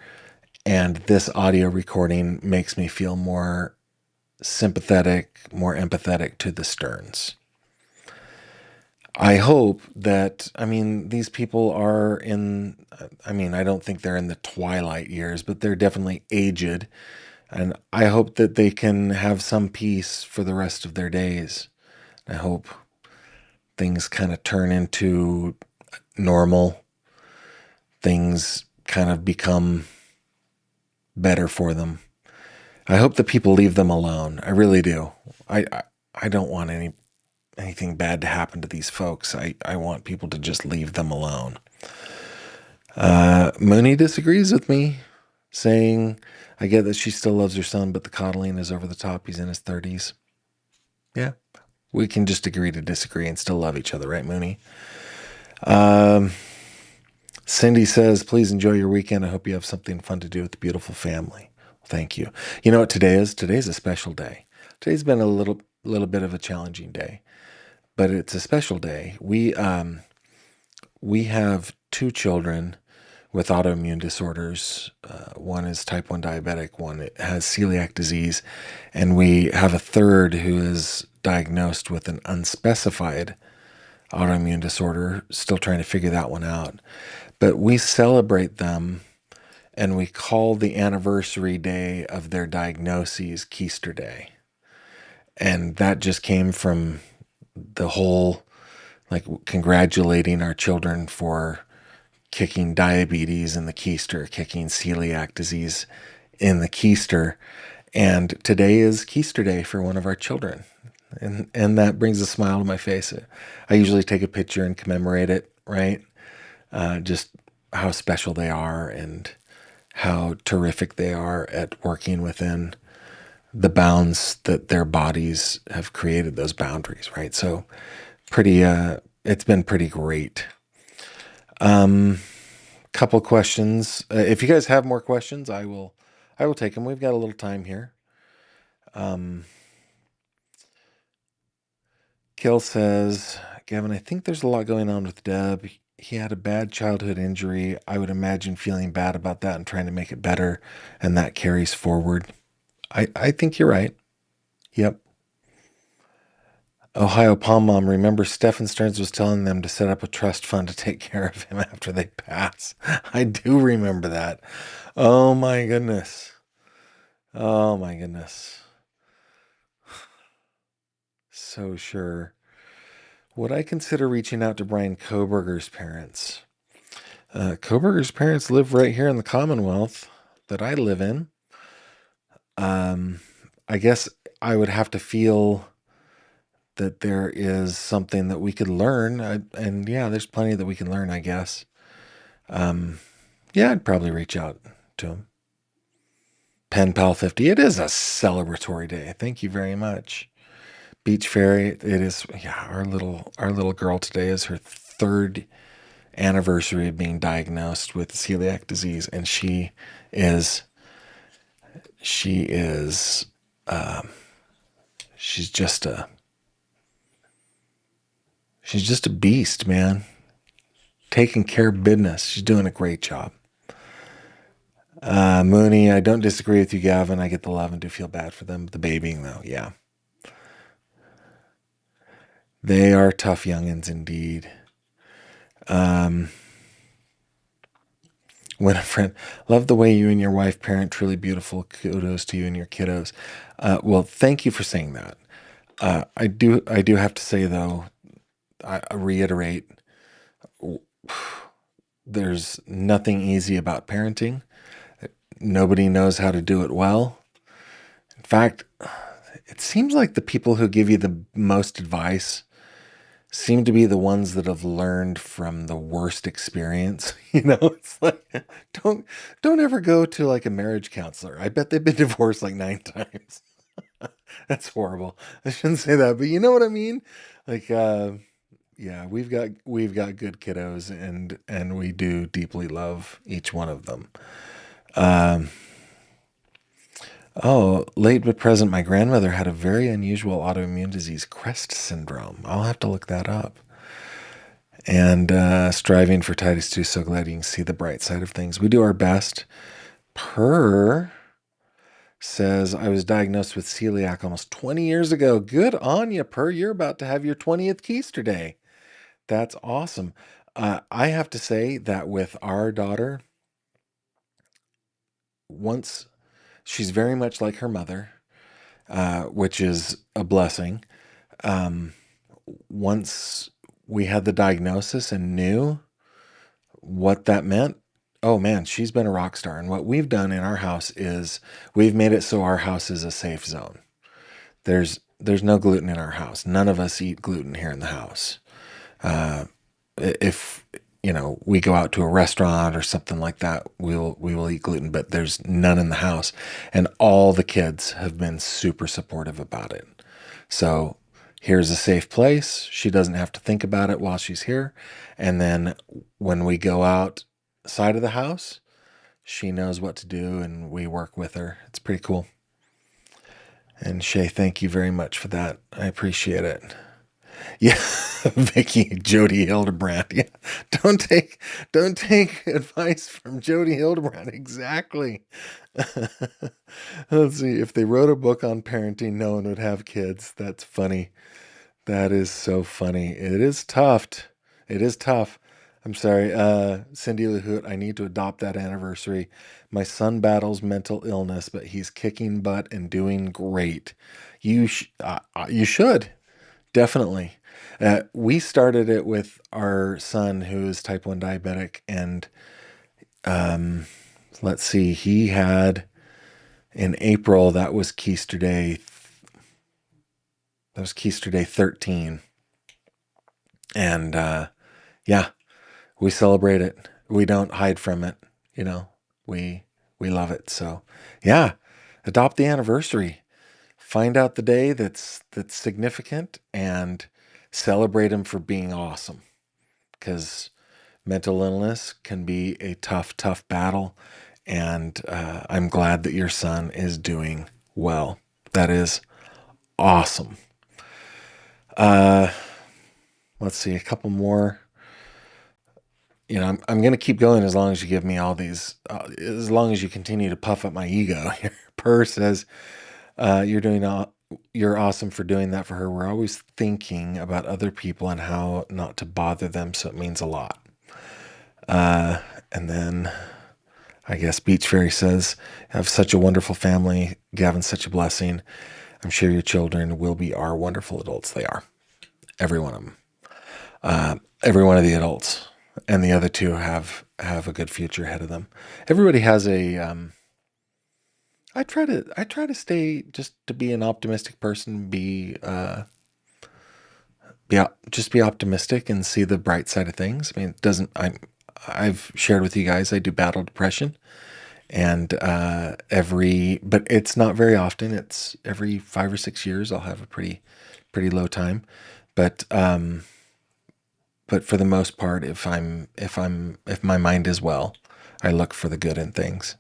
And this audio recording makes me feel more sympathetic, more empathetic to the Stearns. I hope that, I mean, these people are in, I mean, I don't think they're in the twilight years, but they're definitely aged. And I hope that they can have some peace for the rest of their days. I hope things kind of turn into normal, things kind of become better for them. I hope that people leave them alone. I really do. I don't want anything bad to happen to these folks. I want people to just leave them alone. Mooney disagrees with me, saying, I get that she still loves her son, but the coddling is over the top. He's in his 30s. Yeah, we can just agree to disagree and still love each other, right, Mooney? Cindy says, please enjoy your weekend. I hope you have something fun to do with the beautiful family. Thank you. You know what today is? Today's a special day. Today's been a little bit of a challenging day, but it's a special day. We have two children with autoimmune disorders. One is type 1 diabetic, one has celiac disease, and we have a third who is diagnosed with an unspecified autoimmune disorder, still trying to figure that one out. But we celebrate them and we call the anniversary day of their diagnoses Keister Day. And that just came from the whole, like, congratulating our children for kicking diabetes in the keister, kicking celiac disease in the keister. And today is Keister Day for one of our children. And that brings a smile to my face. I usually take a picture and commemorate it, right? Just how special they are and how terrific they are at working within the bounds that their bodies have created, those boundaries, right? So pretty, it's been pretty great. Couple questions. If you guys have more questions, I will take them. We've got a little time here. Kill says, Gavin, I think there's a lot going on with Deb. He had a bad childhood injury. I would imagine feeling bad about that and trying to make it better, and that carries forward. I think you're right. Yep. Ohio Palm Mom, remember Stephan Stearns was telling them to set up a trust fund to take care of him after they pass. I do remember that. Oh my goodness. Oh my goodness. So sure. Would I consider reaching out to Brian Koberger's parents? Koberger's parents live right here in the Commonwealth that I live in. I guess I would have to feel that there is something that we could learn. And yeah, there's plenty that we can learn, I guess. Yeah, I'd probably reach out to him. Pen Pal 50. It is a celebratory day. Thank you very much. Beach Fairy. It is. Yeah, our little girl today is her third anniversary of being diagnosed with celiac disease, and is she is she's just a beast, man. Taking care of business. She's doing a great job. Mooney, I don't disagree with you, Gavin. I get the love and do feel bad for them. The babying, though, yeah. They are tough youngins indeed. Winifred, love the way you and your wife parent. Truly beautiful. Kudos to you and your kiddos. Well, thank you for saying that. I do have to say, though, I reiterate, there's nothing easy about parenting. Nobody knows how to do it well. In fact, it seems like the people who give you the most advice seem to be the ones that have learned from the worst experience. It's like, don't ever go to like a marriage counselor. I bet they've been divorced like 9 times. That's horrible. I shouldn't say that, but you know what I mean? Like, yeah, we've got good kiddos, and we do deeply love each one of them. Oh, late but present. My grandmother had a very unusual autoimmune disease, Crest syndrome. I'll have to look that up. And striving for Titus 2. So glad you can see the bright side of things. We do our best. Per says, I was diagnosed with celiac almost 20 years ago. Good on you, Per. You're about to have your 20th Keister Day. That's awesome. I have to say that with our daughter, once she's very much like her mother, which is a blessing. Um, Once we had the diagnosis and knew what that meant, oh man, she's been a rock star. And what we've done in our house is we've made it so our house is a safe zone. There's no gluten in our house. None of us eat gluten here in the house. Uh, if we go out to a restaurant or something like that, we will eat gluten, but there's none in the house. And all the kids have been super supportive about it. So here's a safe place. She doesn't have to think about it while she's here. And then when we go outside of the house, she knows what to do and we work with her. It's pretty cool. And Shay, thank you very much for that. I appreciate it. Yeah, Vicky, Jody Hildebrand. Yeah, don't take don't take advice from Jody Hildebrand. Exactly. Let's see. If they wrote a book on parenting, no one would have kids. That's funny. That is so funny. It is tough. It is tough. I'm sorry, Cindy LaHoot. I need to adopt that anniversary. My son battles mental illness, but he's kicking butt and doing great. You should. Definitely. We started it with our son who is type 1 diabetic. And um, let's see, he had in April, that was Keister Day. That was Keister Day 13. And yeah, we celebrate it. We don't hide from it. You know, we we love it. So yeah, adopt the anniversary. Find out the day that's significant and celebrate him for being awesome. Because mental illness can be a tough, tough battle. And I'm glad that your son is doing well. That is awesome. Uh, let's see, a couple more. I'm going to keep going as long as you give me all these, as long as you continue to puff up my ego. Per says, you're awesome for doing that for her. We're always thinking about other people and how not to bother them. So it means a lot. And then I guess Beach Fairy says, have such a wonderful family. Gavin's such a blessing. I'm sure your children will be our wonderful adults. They are. Every one of them. Every one of the adults. And the other two have a good future ahead of them. Everybody has I try to stay just to be an optimistic person, just be optimistic and see the bright side of things. I mean, it doesn't I've shared with you guys I do battle depression, and but it's not very often. It's every 5 or 6 years I'll have a pretty low time, but for the most part, if my mind is well, I look for the good in things.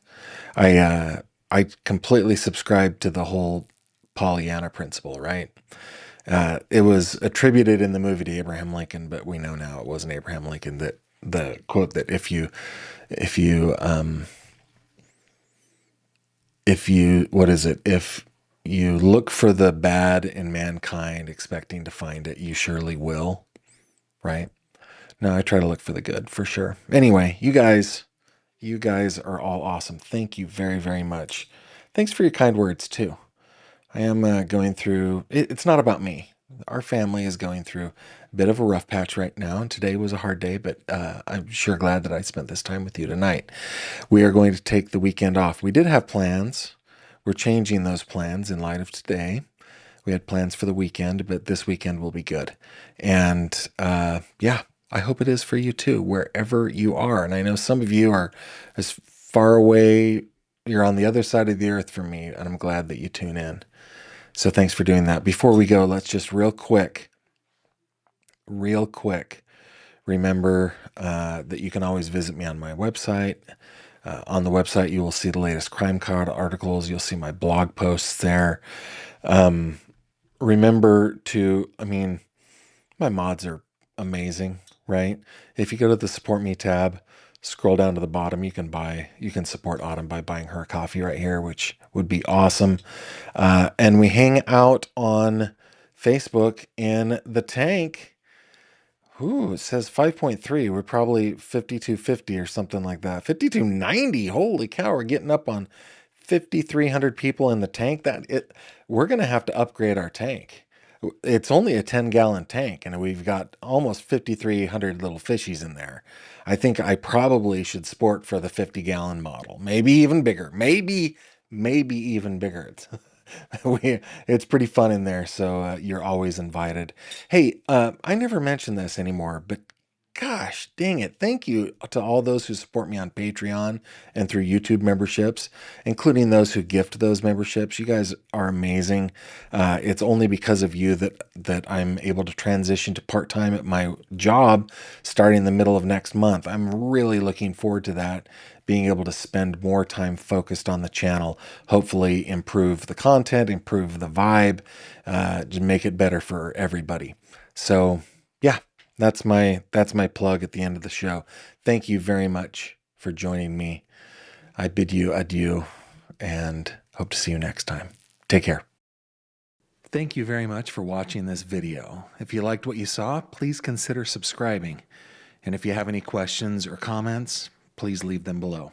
I completely subscribe to the whole Pollyanna principle, right? It was attributed in the movie to Abraham Lincoln, but we know now it wasn't Abraham Lincoln. That the quote that if you what is it? If you look for the bad in mankind, expecting to find it, you surely will, right? No, I try to look for the good for sure. Anyway, you guys are all awesome. Thank you very, very much. Thanks for your kind words too. I am going through, it's not about me. Our family is going through a bit of a rough patch right now, and today was a hard day, but I'm sure glad that I spent this time with you tonight. We are going to take the weekend off. We did have plans. We're changing those plans in light of today. We had plans for the weekend, but this weekend will be good. And yeah, I hope it is for you too, wherever you are. And I know some of you are as far away, you're on the other side of the earth from me, and I'm glad that you tune in. So thanks for doing that. Before we go, let's just real quick, remember that you can always visit me on my website. On the website, you will see the latest crime card articles. You'll see my blog posts there. Remember my mods are amazing, right? If you go to the support me tab, scroll down to the bottom, you can support Autumn by buying her a coffee right here, which would be awesome. And we hang out on Facebook in the tank. Ooh, it says 5.3. We're probably 5250 or something like that. 5290. Holy cow, we're getting up on 5,300 people in the tank. We're going to have to upgrade our tank. It's only a 10-gallon tank, and we've got almost 5,300 little fishies in there. I think I probably should sport for the 50-gallon model. Maybe even bigger. Maybe even bigger. It's pretty fun in there, so you're always invited. Hey, I never mention this anymore, but gosh dang it. Thank you to all those who support me on Patreon and through YouTube memberships, including those who gift those memberships. You guys are amazing. It's only because of you that I'm able to transition to part-time at my job starting the middle of next month. I'm really looking forward to that, being able to spend more time focused on the channel, hopefully improve the content, improve the vibe, to make it better for everybody. So yeah, that's my plug at the end of the show. Thank you very much for joining me. I bid you adieu and hope to see you next time. Take care. Thank you very much for watching this video. If you liked what you saw, please consider subscribing. And if you have any questions or comments, please leave them below.